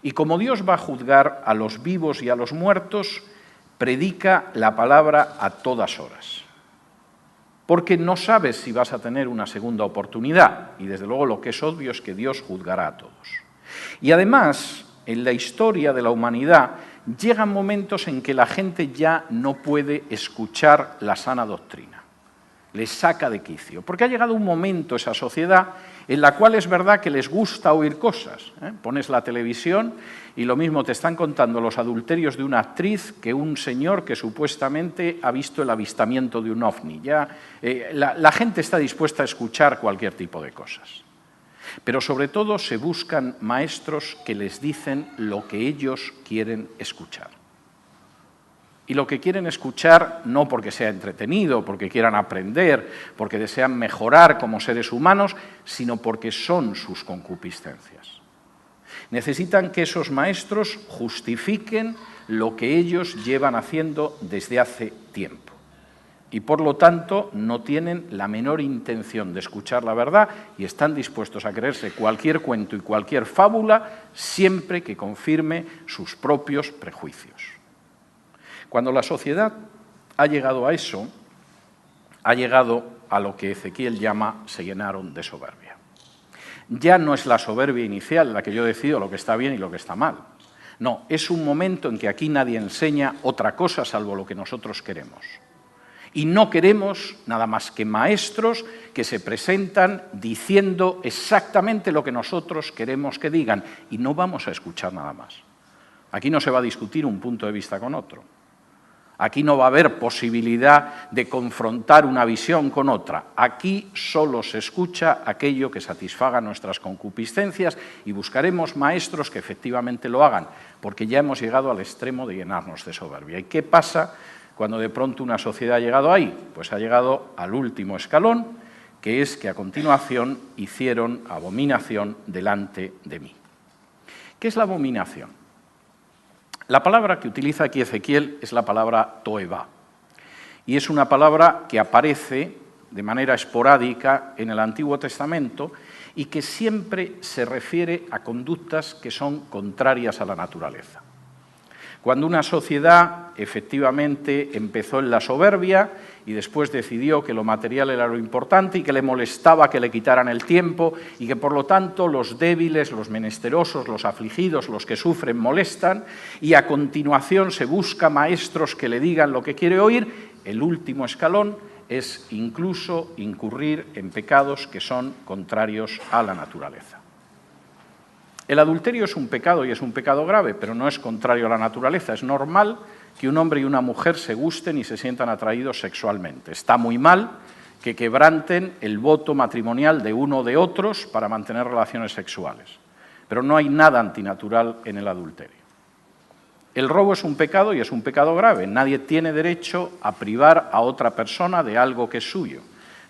Y como Dios va a juzgar a los vivos y a los muertos, predica la palabra a todas horas. Porque no sabes si vas a tener una segunda oportunidad. Y desde luego lo que es obvio es que Dios juzgará a todos. Y además, en la historia de la humanidad, llegan momentos en que la gente ya no puede escuchar la sana doctrina. Les saca de quicio. Porque ha llegado un momento esa sociedad en la cual es verdad que les gusta oír cosas. Pones la televisión y lo mismo te están contando los adulterios de una actriz que un señor que supuestamente ha visto el avistamiento de un ovni. Ya, la gente está dispuesta a escuchar cualquier tipo de cosas. Pero sobre todo se buscan maestros que les dicen lo que ellos quieren escuchar. Y lo que quieren escuchar no porque sea entretenido, porque quieran aprender, porque desean mejorar como seres humanos, sino porque son sus concupiscencias. Necesitan que esos maestros justifiquen lo que ellos llevan haciendo desde hace tiempo. Y por lo tanto no tienen la menor intención de escuchar la verdad y están dispuestos a creerse cualquier cuento y cualquier fábula siempre que confirme sus propios prejuicios. Cuando la sociedad ha llegado a eso, ha llegado a lo que Ezequiel llama se llenaron de soberbia. Ya no es la soberbia inicial la que yo decido lo que está bien y lo que está mal. No, es un momento en que aquí nadie enseña otra cosa salvo lo que nosotros queremos. Y no queremos nada más que maestros que se presentan diciendo exactamente lo que nosotros queremos que digan y no vamos a escuchar nada más. Aquí no se va a discutir un punto de vista con otro. Aquí no va a haber posibilidad de confrontar una visión con otra. Aquí solo se escucha aquello que satisfaga nuestras concupiscencias y buscaremos maestros que efectivamente lo hagan, porque ya hemos llegado al extremo de llenarnos de soberbia. ¿Y qué pasa cuando de pronto una sociedad ha llegado ahí? Pues ha llegado al último escalón, que es que a continuación hicieron abominación delante de mí. ¿Qué es la abominación? La palabra que utiliza aquí Ezequiel es la palabra toevá, y es una palabra que aparece de manera esporádica en el Antiguo Testamento y que siempre se refiere a conductas que son contrarias a la naturaleza. Cuando una sociedad efectivamente empezó en la soberbia y después decidió que lo material era lo importante y que le molestaba que le quitaran el tiempo y que por lo tanto los débiles, los menesterosos, los afligidos, los que sufren molestan, y a continuación se busca maestros que le digan lo que quiere oír, el último escalón es incluso incurrir en pecados que son contrarios a la naturaleza. El adulterio es un pecado y es un pecado grave, pero no es contrario a la naturaleza. Es normal que un hombre y una mujer se gusten y se sientan atraídos sexualmente. Está muy mal que quebranten el voto matrimonial de uno o de otros para mantener relaciones sexuales. Pero no hay nada antinatural en el adulterio. El robo es un pecado y es un pecado grave. Nadie tiene derecho a privar a otra persona de algo que es suyo.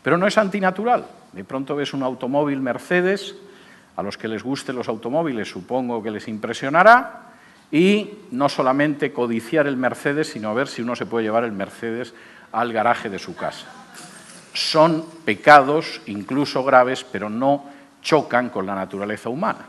Pero no es antinatural. De pronto ves un automóvil Mercedes. A los que les gusten los automóviles supongo que les impresionará, y no solamente codiciar el Mercedes, sino a ver si uno se puede llevar el Mercedes al garaje de su casa. Son pecados incluso graves, pero no chocan con la naturaleza humana.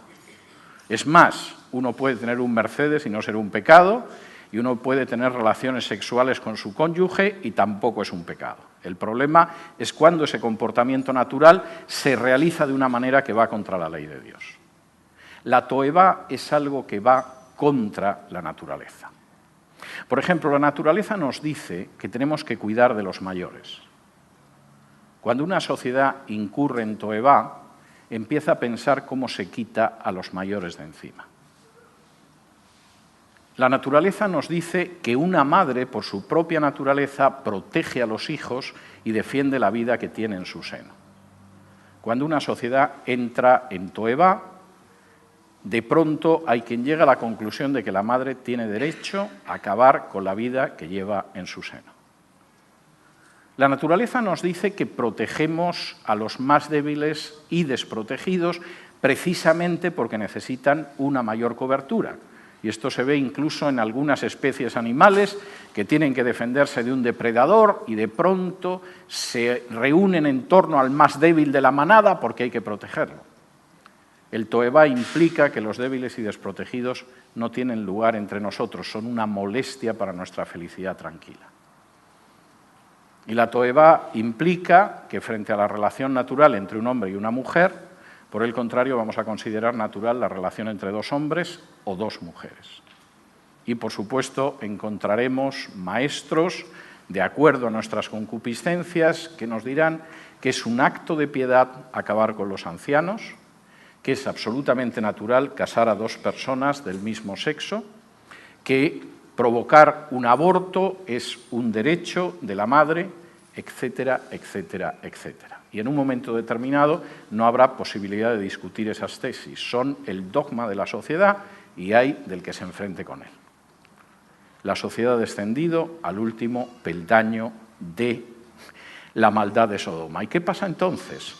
Es más, uno puede tener un Mercedes y no ser un pecado, y uno puede tener relaciones sexuales con su cónyuge y tampoco es un pecado. El problema es cuando ese comportamiento natural se realiza de una manera que va contra la ley de Dios. La toevá es algo que va contra la naturaleza. Por ejemplo, la naturaleza nos dice que tenemos que cuidar de los mayores. Cuando una sociedad incurre en toevá, empieza a pensar cómo se quita a los mayores de encima. La naturaleza nos dice que una madre, por su propia naturaleza, protege a los hijos y defiende la vida que tiene en su seno. Cuando una sociedad entra en toevá, de pronto hay quien llega a la conclusión de que la madre tiene derecho a acabar con la vida que lleva en su seno. La naturaleza nos dice que protegemos a los más débiles y desprotegidos precisamente porque necesitan una mayor cobertura. Y esto se ve incluso en algunas especies animales que tienen que defenderse de un depredador y de pronto se reúnen en torno al más débil de la manada porque hay que protegerlo. El toevá implica que los débiles y desprotegidos no tienen lugar entre nosotros, son una molestia para nuestra felicidad tranquila. Y la toevá implica que frente a la relación natural entre un hombre y una mujer, por el contrario, vamos a considerar natural la relación entre dos hombres o dos mujeres. Y, por supuesto, encontraremos maestros, de acuerdo a nuestras concupiscencias, que nos dirán que es un acto de piedad acabar con los ancianos, que es absolutamente natural casar a dos personas del mismo sexo, que provocar un aborto es un derecho de la madre, etcétera, etcétera, etcétera. Y en un momento determinado no habrá posibilidad de discutir esas tesis. Son el dogma de la sociedad y hay del que se enfrente con él. La sociedad ha descendido al último peldaño de la maldad de Sodoma. ¿Y qué pasa entonces?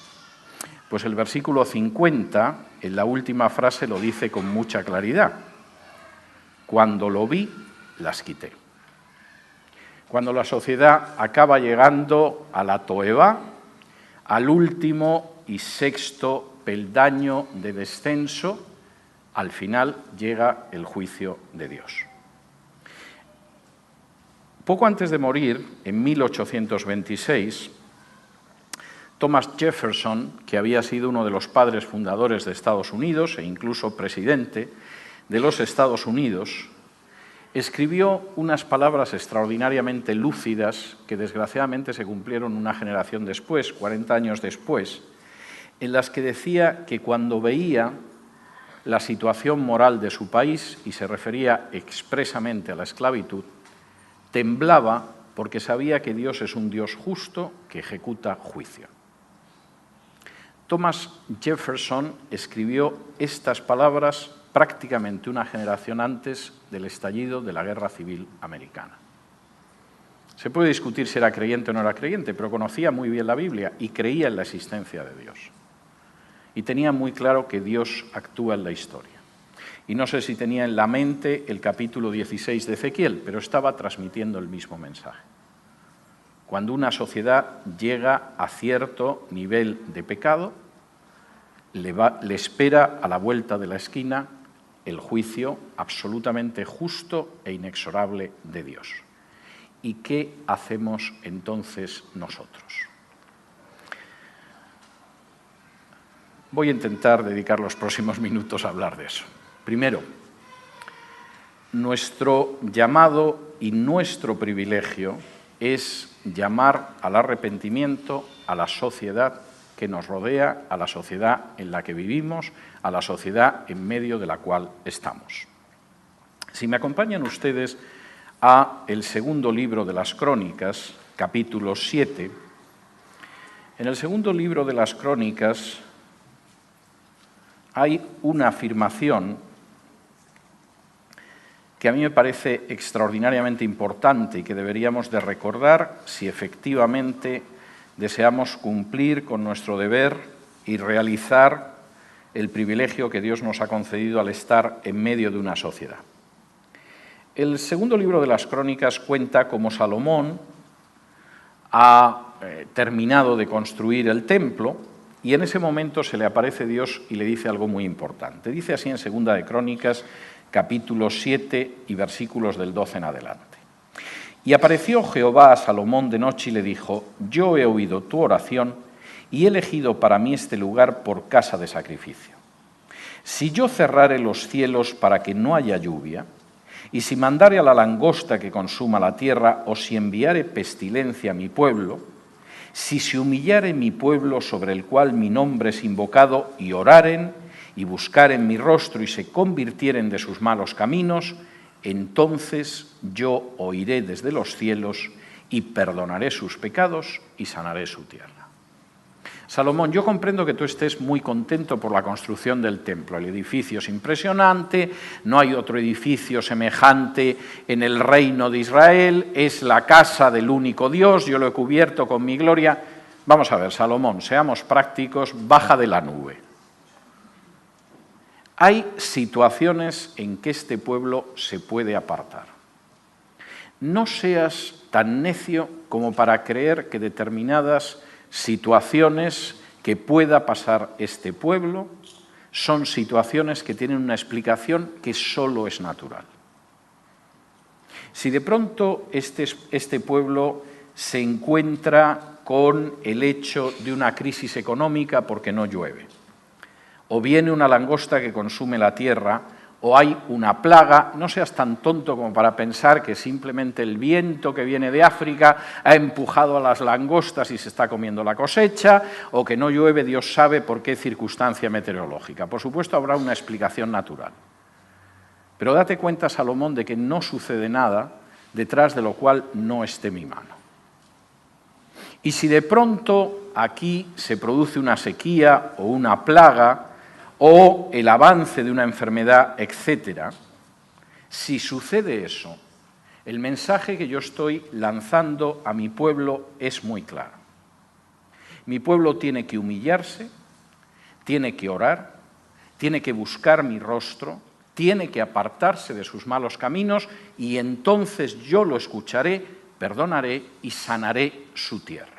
Pues el versículo 50, en la última frase, lo dice con mucha claridad. Cuando lo vi, las quité. Cuando la sociedad acaba llegando a la toevá, al último y sexto peldaño de descenso, al final llega el juicio de Dios. Poco antes de morir, en 1826, Thomas Jefferson, que había sido uno de los padres fundadores de Estados Unidos e incluso presidente de los Estados Unidos, escribió unas palabras extraordinariamente lúcidas que desgraciadamente se cumplieron una generación después, 40 años después, en las que decía que cuando veía la situación moral de su país, y se refería expresamente a la esclavitud, temblaba porque sabía que Dios es un Dios justo que ejecuta juicio. Thomas Jefferson escribió estas palabras prácticamente una generación antes del estallido de la Guerra Civil Americana. Se puede discutir si era creyente o no era creyente, pero conocía muy bien la Biblia y creía en la existencia de Dios. Y tenía muy claro que Dios actúa en la historia. Y no sé si tenía en la mente el capítulo 16 de Ezequiel, pero estaba transmitiendo el mismo mensaje. Cuando una sociedad llega a cierto nivel de pecado, le espera a la vuelta de la esquina el juicio absolutamente justo e inexorable de Dios. ¿Y qué hacemos entonces nosotros? Voy a intentar dedicar los próximos minutos a hablar de eso. Primero, nuestro llamado y nuestro privilegio es llamar al arrepentimiento a la sociedad que nos rodea, a la sociedad en la que vivimos, a la sociedad en medio de la cual estamos. Si me acompañan ustedes a el segundo libro de las Crónicas, capítulo 7, en el segundo libro de las Crónicas hay una afirmación que a mí me parece extraordinariamente importante y que deberíamos de recordar si efectivamente deseamos cumplir con nuestro deber y realizar el privilegio que Dios nos ha concedido al estar en medio de una sociedad. El segundo libro de las Crónicas cuenta cómo Salomón ha terminado de construir el templo y en ese momento se le aparece Dios y le dice algo muy importante. Dice así en Segunda de Crónicas, capítulo 7 y versículos del 12 en adelante. Y apareció Jehová a Salomón de noche y le dijo: yo he oído tu oración y he elegido para mí este lugar por casa de sacrificio. Si yo cerrare los cielos para que no haya lluvia, y si mandare a la langosta que consuma la tierra, o si enviare pestilencia a mi pueblo, si se humillare mi pueblo sobre el cual mi nombre es invocado, y oraren, y buscaren mi rostro, y se convirtieren de sus malos caminos, entonces yo oiré desde los cielos, y perdonaré sus pecados, y sanaré su tierra. Salomón, yo comprendo que tú estés muy contento por la construcción del templo. El edificio es impresionante, no hay otro edificio semejante en el reino de Israel, es la casa del único Dios, yo lo he cubierto con mi gloria. Vamos a ver, Salomón, seamos prácticos, baja de la nube. Hay situaciones en que este pueblo se puede apartar. No seas tan necio como para creer que determinadas situaciones que pueda pasar este pueblo son situaciones que tienen una explicación que solo es natural. Si de pronto este pueblo se encuentra con el hecho de una crisis económica porque no llueve, o viene una langosta que consume la tierra, o hay una plaga, no seas tan tonto como para pensar que simplemente el viento que viene de África ha empujado a las langostas y se está comiendo la cosecha, o que no llueve, Dios sabe por qué circunstancia meteorológica. Por supuesto, habrá una explicación natural. Pero date cuenta, Salomón, de que no sucede nada detrás de lo cual no esté mi mano. Y si de pronto aquí se produce una sequía o una plaga, o el avance de una enfermedad, etcétera, si sucede eso, el mensaje que yo estoy lanzando a mi pueblo es muy claro. Mi pueblo tiene que humillarse, tiene que orar, tiene que buscar mi rostro, tiene que apartarse de sus malos caminos y entonces yo lo escucharé, perdonaré y sanaré su tierra.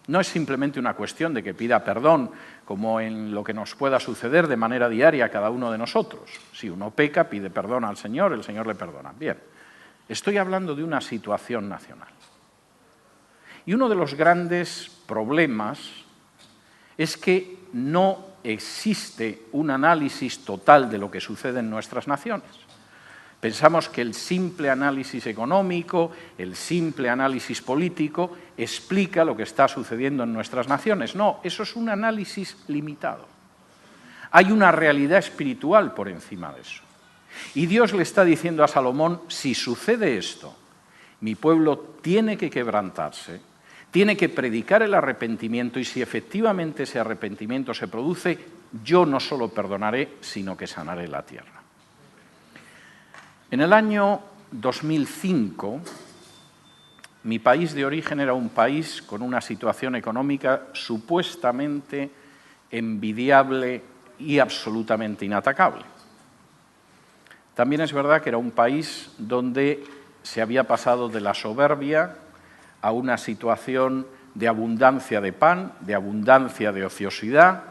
No es simplemente una cuestión de que pida perdón, como en lo que nos pueda suceder de manera diaria a cada uno de nosotros. Si uno peca, pide perdón al Señor, el Señor le perdona. Bien, estoy hablando de una situación nacional. Y uno de los grandes problemas es que no existe un análisis total de lo que sucede en nuestras naciones. Pensamos que el simple análisis económico, el simple análisis político, explica lo que está sucediendo en nuestras naciones. No, eso es un análisis limitado. Hay una realidad espiritual por encima de eso. Y Dios le está diciendo a Salomón, si sucede esto, mi pueblo tiene que quebrantarse, tiene que predicar el arrepentimiento y si efectivamente ese arrepentimiento se produce, yo no solo perdonaré, sino que sanaré la tierra. En el año 2005, mi país de origen era un país con una situación económica supuestamente envidiable y absolutamente inatacable. También es verdad que era un país donde se había pasado de la soberbia a una situación de abundancia de pan, de abundancia de ociosidad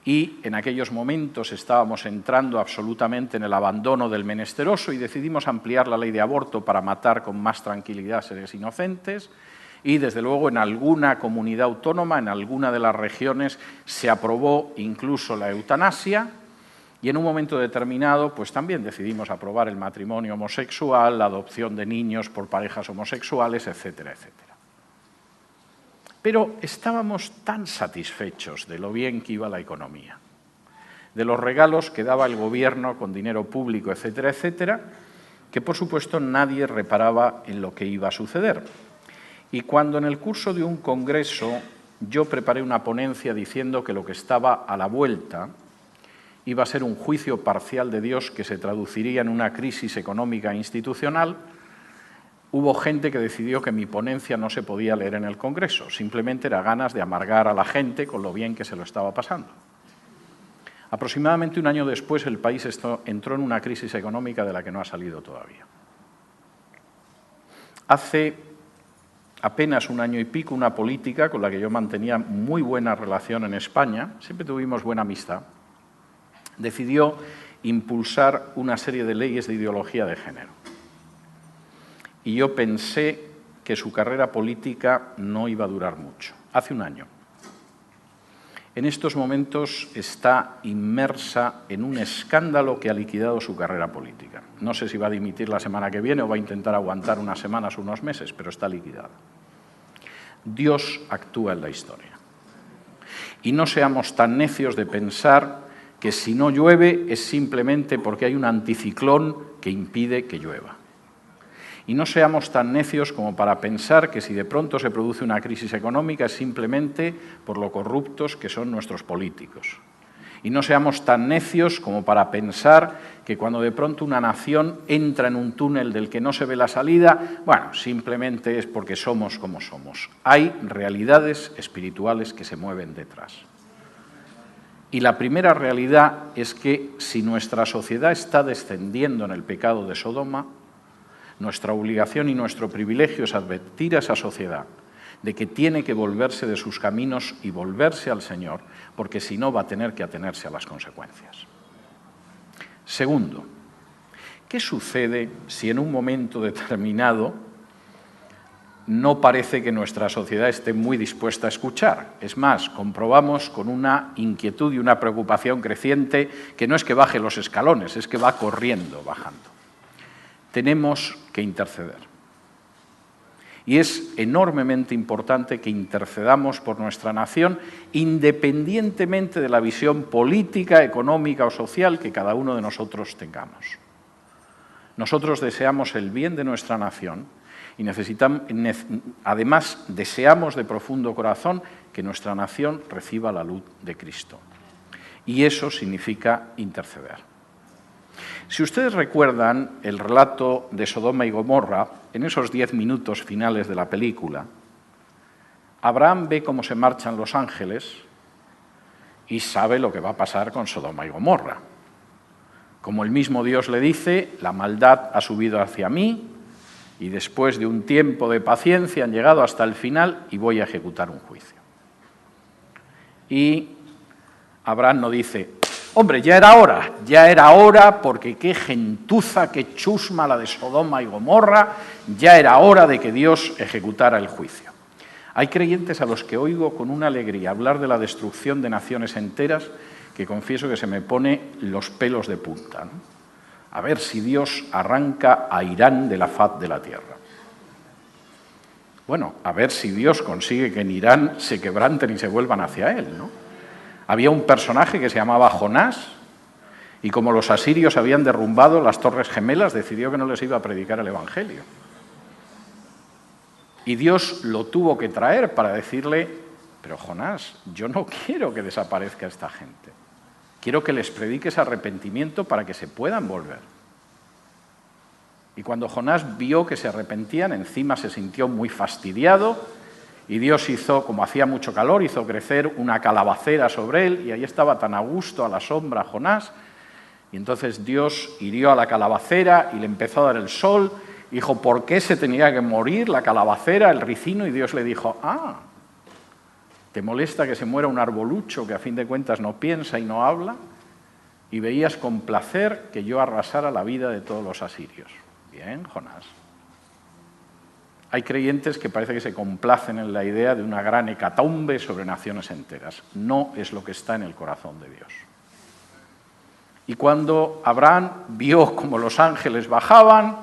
y en aquellos momentos estábamos entrando absolutamente en el abandono del menesteroso y decidimos ampliar la ley de aborto para matar con más tranquilidad seres inocentes. Y, desde luego, en alguna comunidad autónoma, en alguna de las regiones, se aprobó incluso la eutanasia. Y en un momento determinado, pues también decidimos aprobar el matrimonio homosexual, la adopción de niños por parejas homosexuales, etcétera, etcétera. Pero estábamos tan satisfechos de lo bien que iba la economía, de los regalos que daba el gobierno con dinero público, etcétera, etcétera, que por supuesto nadie reparaba en lo que iba a suceder. Y cuando en el curso de un congreso yo preparé una ponencia diciendo que lo que estaba a la vuelta iba a ser un juicio parcial de Dios que se traduciría en una crisis económica e institucional, hubo gente que decidió que mi ponencia no se podía leer en el Congreso, simplemente era ganas de amargar a la gente con lo bien que se lo estaba pasando. Aproximadamente un año después el país entró en una crisis económica de la que no ha salido todavía. Hace apenas un año y pico una política con la que yo mantenía muy buena relación en España, siempre tuvimos buena amistad, decidió impulsar una serie de leyes de ideología de género. Y yo pensé que su carrera política no iba a durar mucho. Hace un año. En estos momentos está inmersa en un escándalo que ha liquidado su carrera política. No sé si va a dimitir la semana que viene o va a intentar aguantar unas semanas o unos meses, pero está liquidada. Dios actúa en la historia. Y no seamos tan necios de pensar que si no llueve es simplemente porque hay un anticiclón que impide que llueva. Y no seamos tan necios como para pensar que si de pronto se produce una crisis económica es simplemente por lo corruptos que son nuestros políticos. Y no seamos tan necios como para pensar que cuando de pronto una nación entra en un túnel del que no se ve la salida, bueno, simplemente es porque somos como somos. Hay realidades espirituales que se mueven detrás. Y la primera realidad es que si nuestra sociedad está descendiendo en el pecado de Sodoma, nuestra obligación y nuestro privilegio es advertir a esa sociedad de que tiene que volverse de sus caminos y volverse al Señor, porque si no va a tener que atenerse a las consecuencias. Segundo, ¿qué sucede si en un momento determinado no parece que nuestra sociedad esté muy dispuesta a escuchar? Es más, comprobamos con una inquietud y una preocupación creciente que no es que baje los escalones, es que va corriendo, bajando. Tenemos que interceder. Y es enormemente importante que intercedamos por nuestra nación, independientemente de la visión política, económica o social que cada uno de nosotros tengamos. Nosotros deseamos el bien de nuestra nación y además deseamos de profundo corazón que nuestra nación reciba la luz de Cristo. Y eso significa interceder. Si ustedes recuerdan el relato de Sodoma y Gomorra, en esos 10 minutos finales de la película, Abraham ve cómo se marchan los ángeles y sabe lo que va a pasar con Sodoma y Gomorra. Como el mismo Dios le dice, la maldad ha subido hacia mí y después de un tiempo de paciencia han llegado hasta el final y voy a ejecutar un juicio. Y Abraham no dice, hombre, ya era hora porque qué gentuza, qué chusma la de Sodoma y Gomorra, ya era hora de que Dios ejecutara el juicio. Hay creyentes a los que oigo con una alegría hablar de la destrucción de naciones enteras que confieso que se me pone los pelos de punta, ¿no? A ver si Dios arranca a Irán de la faz de la tierra. Bueno, a ver si Dios consigue que en Irán se quebranten y se vuelvan hacia él, ¿no? Había un personaje que se llamaba Jonás y como los asirios habían derrumbado las Torres Gemelas, decidió que no les iba a predicar el Evangelio. Y Dios lo tuvo que traer para decirle, pero Jonás, yo no quiero que desaparezca esta gente. Quiero que les prediques arrepentimiento para que se puedan volver. Y cuando Jonás vio que se arrepentían, encima se sintió muy fastidiado y Dios hizo, como hacía mucho calor, hizo crecer una calabacera sobre él y ahí estaba tan a gusto a la sombra Jonás. Y entonces Dios hirió a la calabacera y le empezó a dar el sol. Dijo, ¿por qué se tenía que morir la calabacera, el ricino? Y Dios le dijo, ¿Te molesta que se muera un arbolucho que a fin de cuentas no piensa y no habla? Y veías con placer que yo arrasara la vida de todos los asirios. Bien, Jonás. Hay creyentes que parece que se complacen en la idea de una gran hecatombe sobre naciones enteras. No es lo que está en el corazón de Dios. Y cuando Abraham vio cómo los ángeles bajaban,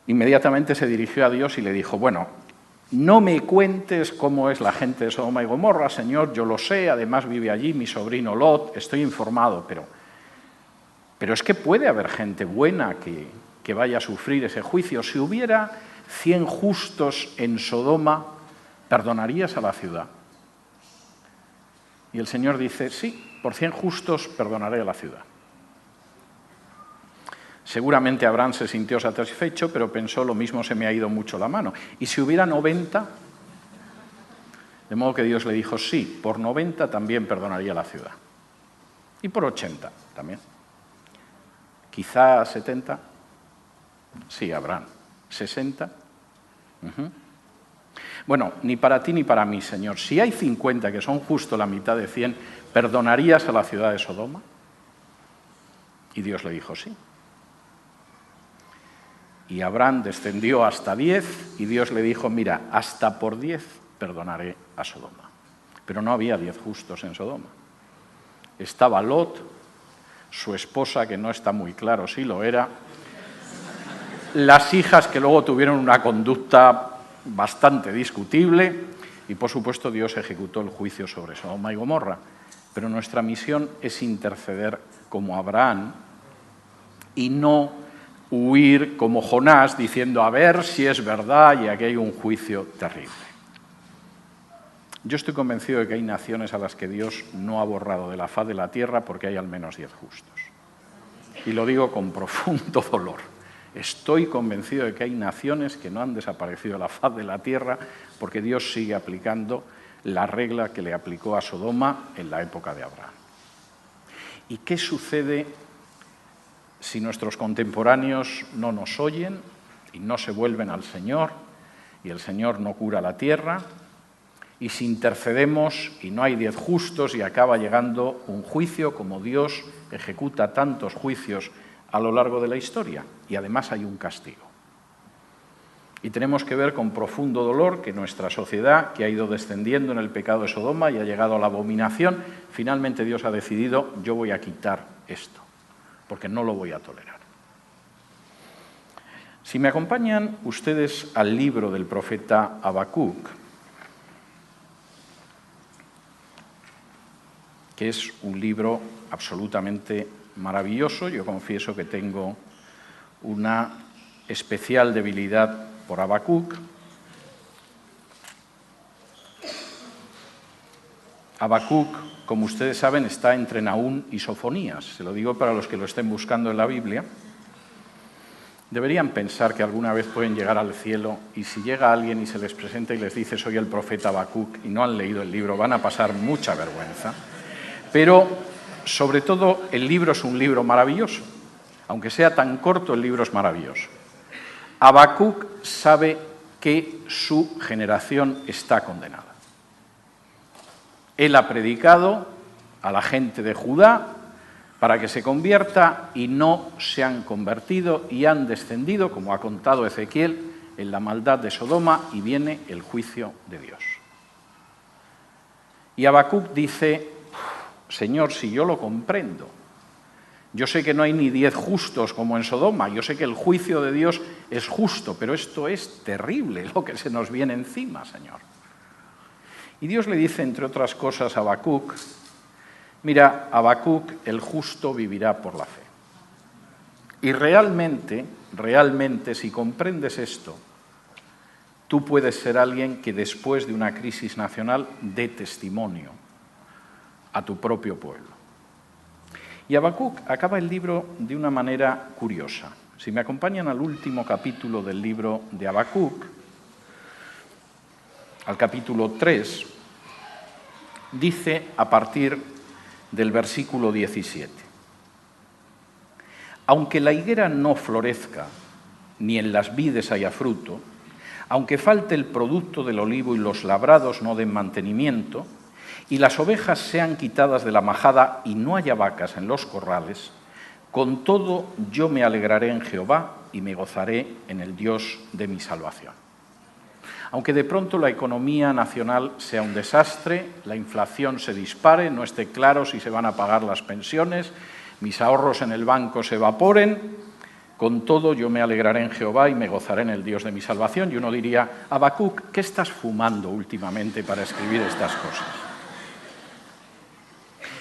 inmediatamente se dirigió a Dios y le dijo, bueno, no me cuentes cómo es la gente de Sodoma y Gomorra, Señor, yo lo sé, además vive allí mi sobrino Lot, estoy informado, pero es que puede haber gente buena que vaya a sufrir ese juicio. Si hubiera 100 justos en Sodoma, ¿perdonarías a la ciudad? Y el Señor dice, sí, por 100 justos perdonaré a la ciudad. Seguramente Abraham se sintió satisfecho, pero pensó, lo mismo se me ha ido mucho la mano. ¿Y si hubiera 90? De modo que Dios le dijo, sí, por 90 también perdonaría la ciudad. Y por 80 también. Quizá 70. Sí, Abraham. 60. Bueno, ni para ti ni para mí, Señor. Si hay 50 que son justo la mitad de 100, ¿perdonarías a la ciudad de Sodoma? Y Dios le dijo, sí. Y Abraham descendió hasta 10 y Dios le dijo, mira, hasta por 10 perdonaré a Sodoma. Pero no había 10 justos en Sodoma. Estaba Lot, su esposa, que no está muy claro si lo era, las hijas que luego tuvieron una conducta bastante discutible y, por supuesto, Dios ejecutó el juicio sobre Sodoma y Gomorra. Pero nuestra misión es interceder como Abraham y no huir como Jonás diciendo a ver si es verdad y aquí hay un juicio terrible. Yo estoy convencido de que hay naciones a las que Dios no ha borrado de la faz de la tierra porque hay al menos 10 justos. Y lo digo con profundo dolor. Estoy convencido de que hay naciones que no han desaparecido de la faz de la tierra porque Dios sigue aplicando la regla que le aplicó a Sodoma en la época de Abraham. ¿Y qué sucede si nuestros contemporáneos no nos oyen y no se vuelven al Señor y el Señor no cura la tierra? Y si intercedemos y no hay 10 justos y acaba llegando un juicio como Dios ejecuta tantos juicios a lo largo de la historia y además hay un castigo. Y tenemos que ver con profundo dolor que nuestra sociedad, que ha ido descendiendo en el pecado de Sodoma y ha llegado a la abominación, finalmente Dios ha decidido, yo voy a quitar esto, porque no lo voy a tolerar. Si me acompañan ustedes al libro del profeta Habacuc, que es un libro absolutamente maravilloso, yo confieso que tengo una especial debilidad por Habacuc. Habacuc, como ustedes saben, está entre Nahum y Sofonías. Se lo digo para los que lo estén buscando en la Biblia. Deberían pensar que alguna vez pueden llegar al cielo y si llega alguien y se les presenta y les dice soy el profeta Habacuc y no han leído el libro, van a pasar mucha vergüenza. Pero, sobre todo, el libro es un libro maravilloso. Aunque sea tan corto, el libro es maravilloso. Habacuc sabe que su generación está condenada. Él ha predicado a la gente de Judá para que se convierta y no se han convertido y han descendido, como ha contado Ezequiel, en la maldad de Sodoma y viene el juicio de Dios. Y Habacuc dice, Señor, si yo lo comprendo, yo sé que no hay ni 10 justos como en Sodoma, yo sé que el juicio de Dios es justo, pero esto es terrible lo que se nos viene encima, Señor. Y Dios le dice, entre otras cosas, a Habacuc, mira, Habacuc, el justo vivirá por la fe. Y realmente, si comprendes esto, tú puedes ser alguien que después de una crisis nacional dé testimonio a tu propio pueblo. Y Habacuc acaba el libro de una manera curiosa. Si me acompañan al último capítulo del libro de Habacuc, al capítulo 3, dice a partir del versículo 17, aunque la higuera no florezca, ni en las vides haya fruto, aunque falte el producto del olivo y los labrados no den mantenimiento, y las ovejas sean quitadas de la majada y no haya vacas en los corrales, con todo yo me alegraré en Jehová y me gozaré en el Dios de mi salvación. Aunque de pronto la economía nacional sea un desastre, la inflación se dispare, no esté claro si se van a pagar las pensiones, mis ahorros en el banco se evaporen, con todo yo me alegraré en Jehová y me gozaré en el Dios de mi salvación. Y uno diría, Habacuc, ¿qué estás fumando últimamente para escribir estas cosas?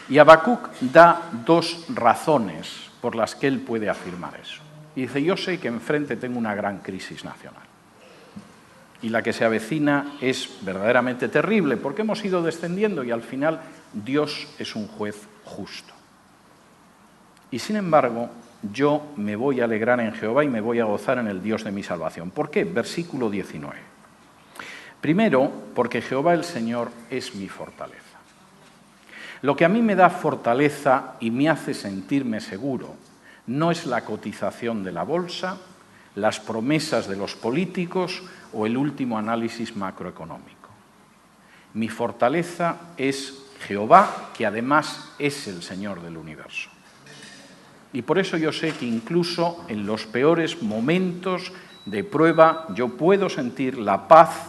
Y Habacuc da dos razones por las que él puede afirmar eso. Y dice, yo sé que enfrente tengo una gran crisis nacional. Y la que se avecina es verdaderamente terrible, porque hemos ido descendiendo y al final Dios es un juez justo. Y sin embargo, yo me voy a alegrar en Jehová y me voy a gozar en el Dios de mi salvación. ¿Por qué? Versículo 19. Primero, porque Jehová el Señor es mi fortaleza. Lo que a mí me da fortaleza y me hace sentirme seguro no es la cotización de la bolsa, las promesas de los políticos o el último análisis macroeconómico. Mi fortaleza es Jehová, que además es el Señor del universo. Y por eso yo sé que incluso en los peores momentos de prueba yo puedo sentir la paz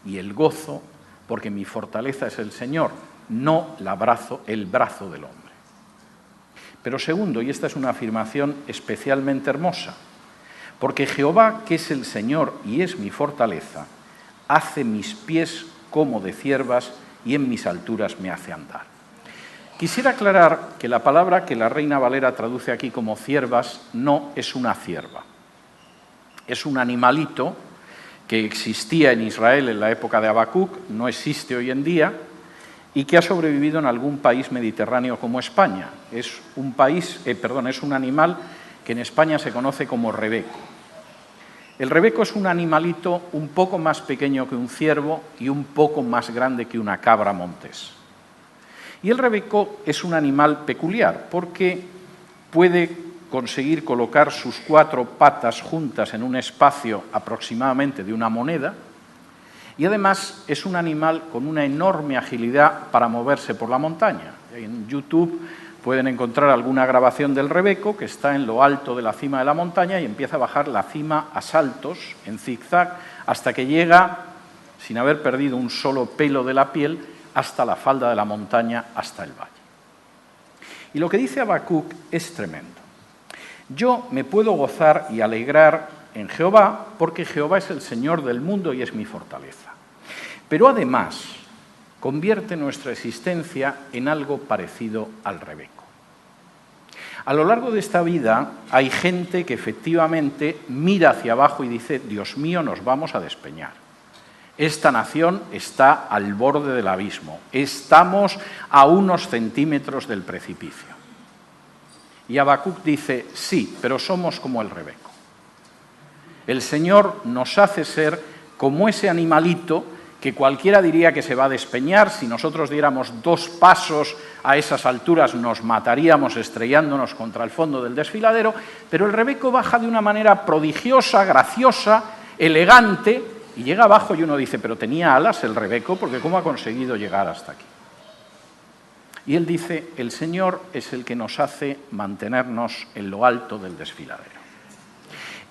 y el gozo, porque mi fortaleza es el Señor, no el brazo del hombre. Pero segundo, y esta es una afirmación especialmente hermosa, porque Jehová, que es el Señor y es mi fortaleza, hace mis pies como de ciervas y en mis alturas me hace andar. Quisiera aclarar que la palabra que la Reina Valera traduce aquí como ciervas no es una cierva. Es un animalito que existía en Israel en la época de Habacuc, no existe hoy en día, y que ha sobrevivido en algún país mediterráneo como España. Es un animal que en España se conoce como rebeco. El rebeco es un animalito un poco más pequeño que un ciervo y un poco más grande que una cabra montés. Y el rebeco es un animal peculiar porque puede conseguir colocar sus 4 patas juntas en un espacio aproximadamente de una moneda, y además es un animal con una enorme agilidad para moverse por la montaña. En YouTube pueden encontrar alguna grabación del rebeco que está en lo alto de la cima de la montaña y empieza a bajar la cima a saltos, en zigzag, hasta que llega, sin haber perdido un solo pelo de la piel, hasta la falda de la montaña, hasta el valle. Y lo que dice Habacuc es tremendo. Yo me puedo gozar y alegrar en Jehová, porque Jehová es el Señor del mundo y es mi fortaleza. Pero además, convierte nuestra existencia en algo parecido al rebeco. A lo largo de esta vida hay gente que efectivamente mira hacia abajo y dice, Dios mío, nos vamos a despeñar. Esta nación está al borde del abismo, estamos a unos centímetros del precipicio. Y Habacuc dice, sí, pero somos como el rebeco. El Señor nos hace ser como ese animalito que cualquiera diría que se va a despeñar. Si nosotros diéramos 2 pasos a esas alturas nos mataríamos estrellándonos contra el fondo del desfiladero, pero el rebeco baja de una manera prodigiosa, graciosa, elegante, y llega abajo y uno dice, pero tenía alas el rebeco, porque ¿cómo ha conseguido llegar hasta aquí? Y él dice, el Señor es el que nos hace mantenernos en lo alto del desfiladero.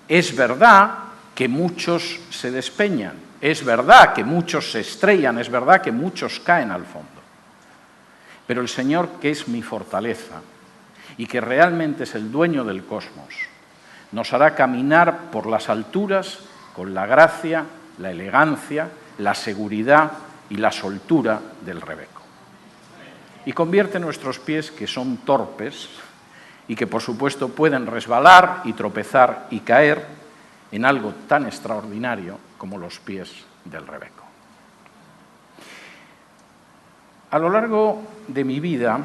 Es verdad que muchos se despeñan, es verdad que muchos se estrellan, es verdad que muchos caen al fondo. Pero el Señor, que es mi fortaleza y que realmente es el dueño del cosmos, nos hará caminar por las alturas con la gracia, la elegancia, la seguridad y la soltura del rebeco. Y convierte nuestros pies, que son torpes y que por supuesto pueden resbalar y tropezar y caer, en algo tan extraordinario como los pies del rebeco. A lo largo de mi vida,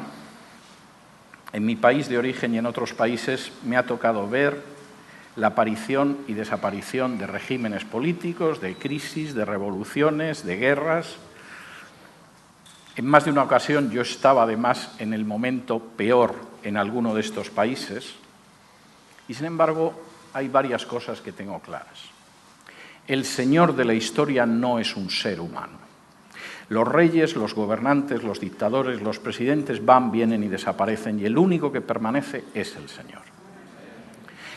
en mi país de origen y en otros países, me ha tocado ver la aparición y desaparición de regímenes políticos, de crisis, de revoluciones, de guerras. En más de una ocasión yo estaba además en el momento peor en alguno de estos países y sin embargo hay varias cosas que tengo claras. El Señor de la historia no es un ser humano. Los reyes, los gobernantes, los dictadores, los presidentes van, vienen y desaparecen, y el único que permanece es el Señor.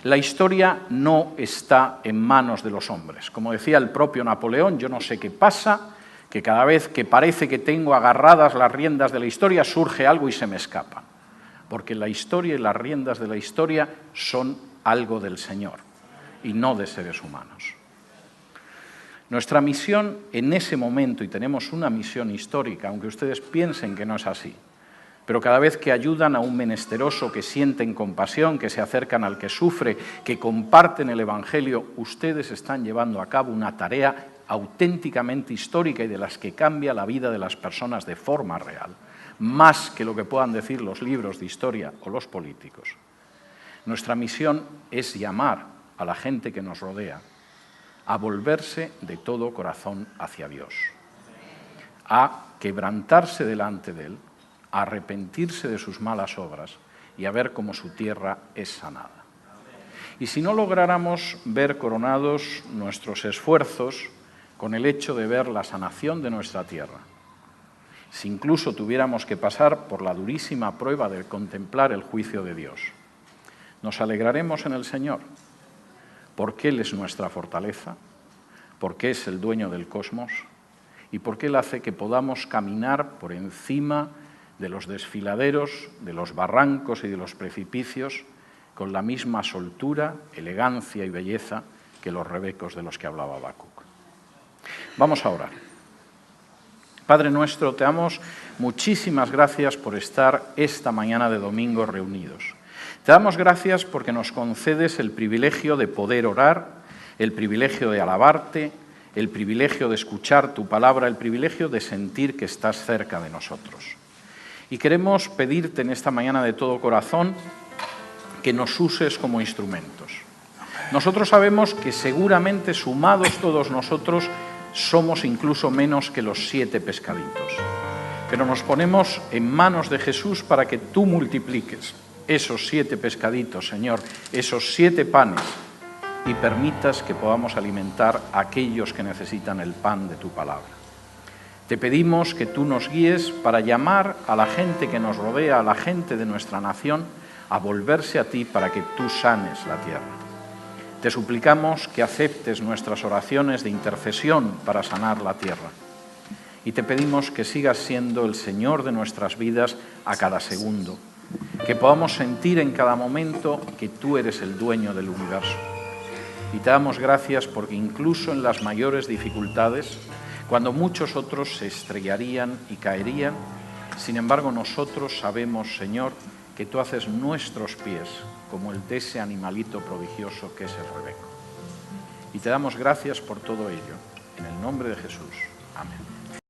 La historia no está en manos de los hombres. Como decía el propio Napoleón, yo no sé qué pasa, que cada vez que parece que tengo agarradas las riendas de la historia, surge algo y se me escapa. Porque la historia y las riendas de la historia son algo del Señor y no de seres humanos. Nuestra misión en ese momento, y tenemos una misión histórica, aunque ustedes piensen que no es así, pero cada vez que ayudan a un menesteroso, que sienten compasión, que se acercan al que sufre, que comparten el Evangelio, ustedes están llevando a cabo una tarea auténticamente histórica y de las que cambia la vida de las personas de forma real, más que lo que puedan decir los libros de historia o los políticos. Nuestra misión es llamar a la gente que nos rodea a volverse de todo corazón hacia Dios, a quebrantarse delante de Él, a arrepentirse de sus malas obras y a ver cómo su tierra es sanada. Y si no lográramos ver coronados nuestros esfuerzos con el hecho de ver la sanación de nuestra tierra, si incluso tuviéramos que pasar por la durísima prueba de contemplar el juicio de Dios, nos alegraremos en el Señor, porque Él es nuestra fortaleza, porque es el dueño del cosmos y porque Él hace que podamos caminar por encima de los desfiladeros, de los barrancos y de los precipicios con la misma soltura, elegancia y belleza que los rebecos de los que hablaba Habacuc. Vamos a orar. Padre nuestro, te damos muchísimas gracias por estar esta mañana de domingo reunidos. Te damos gracias porque nos concedes el privilegio de poder orar, el privilegio de alabarte, el privilegio de escuchar tu palabra, el privilegio de sentir que estás cerca de nosotros. Y queremos pedirte en esta mañana de todo corazón que nos uses como instrumentos. Nosotros sabemos que seguramente sumados todos nosotros somos incluso menos que los 7 pescaditos. Pero nos ponemos en manos de Jesús para que tú multipliques esos 7 pescaditos, Señor, esos 7 panes, y permitas que podamos alimentar a aquellos que necesitan el pan de tu palabra. Te pedimos que tú nos guíes para llamar a la gente que nos rodea, a la gente de nuestra nación, a volverse a ti para que tú sanes la tierra. Te suplicamos que aceptes nuestras oraciones de intercesión para sanar la tierra. Y te pedimos que sigas siendo el Señor de nuestras vidas a cada segundo, que podamos sentir en cada momento que tú eres el dueño del universo. Y te damos gracias porque incluso en las mayores dificultades, cuando muchos otros se estrellarían y caerían, sin embargo nosotros sabemos, Señor, que tú haces nuestros pies como el de ese animalito prodigioso que es el rebeco. Y te damos gracias por todo ello. En el nombre de Jesús. Amén.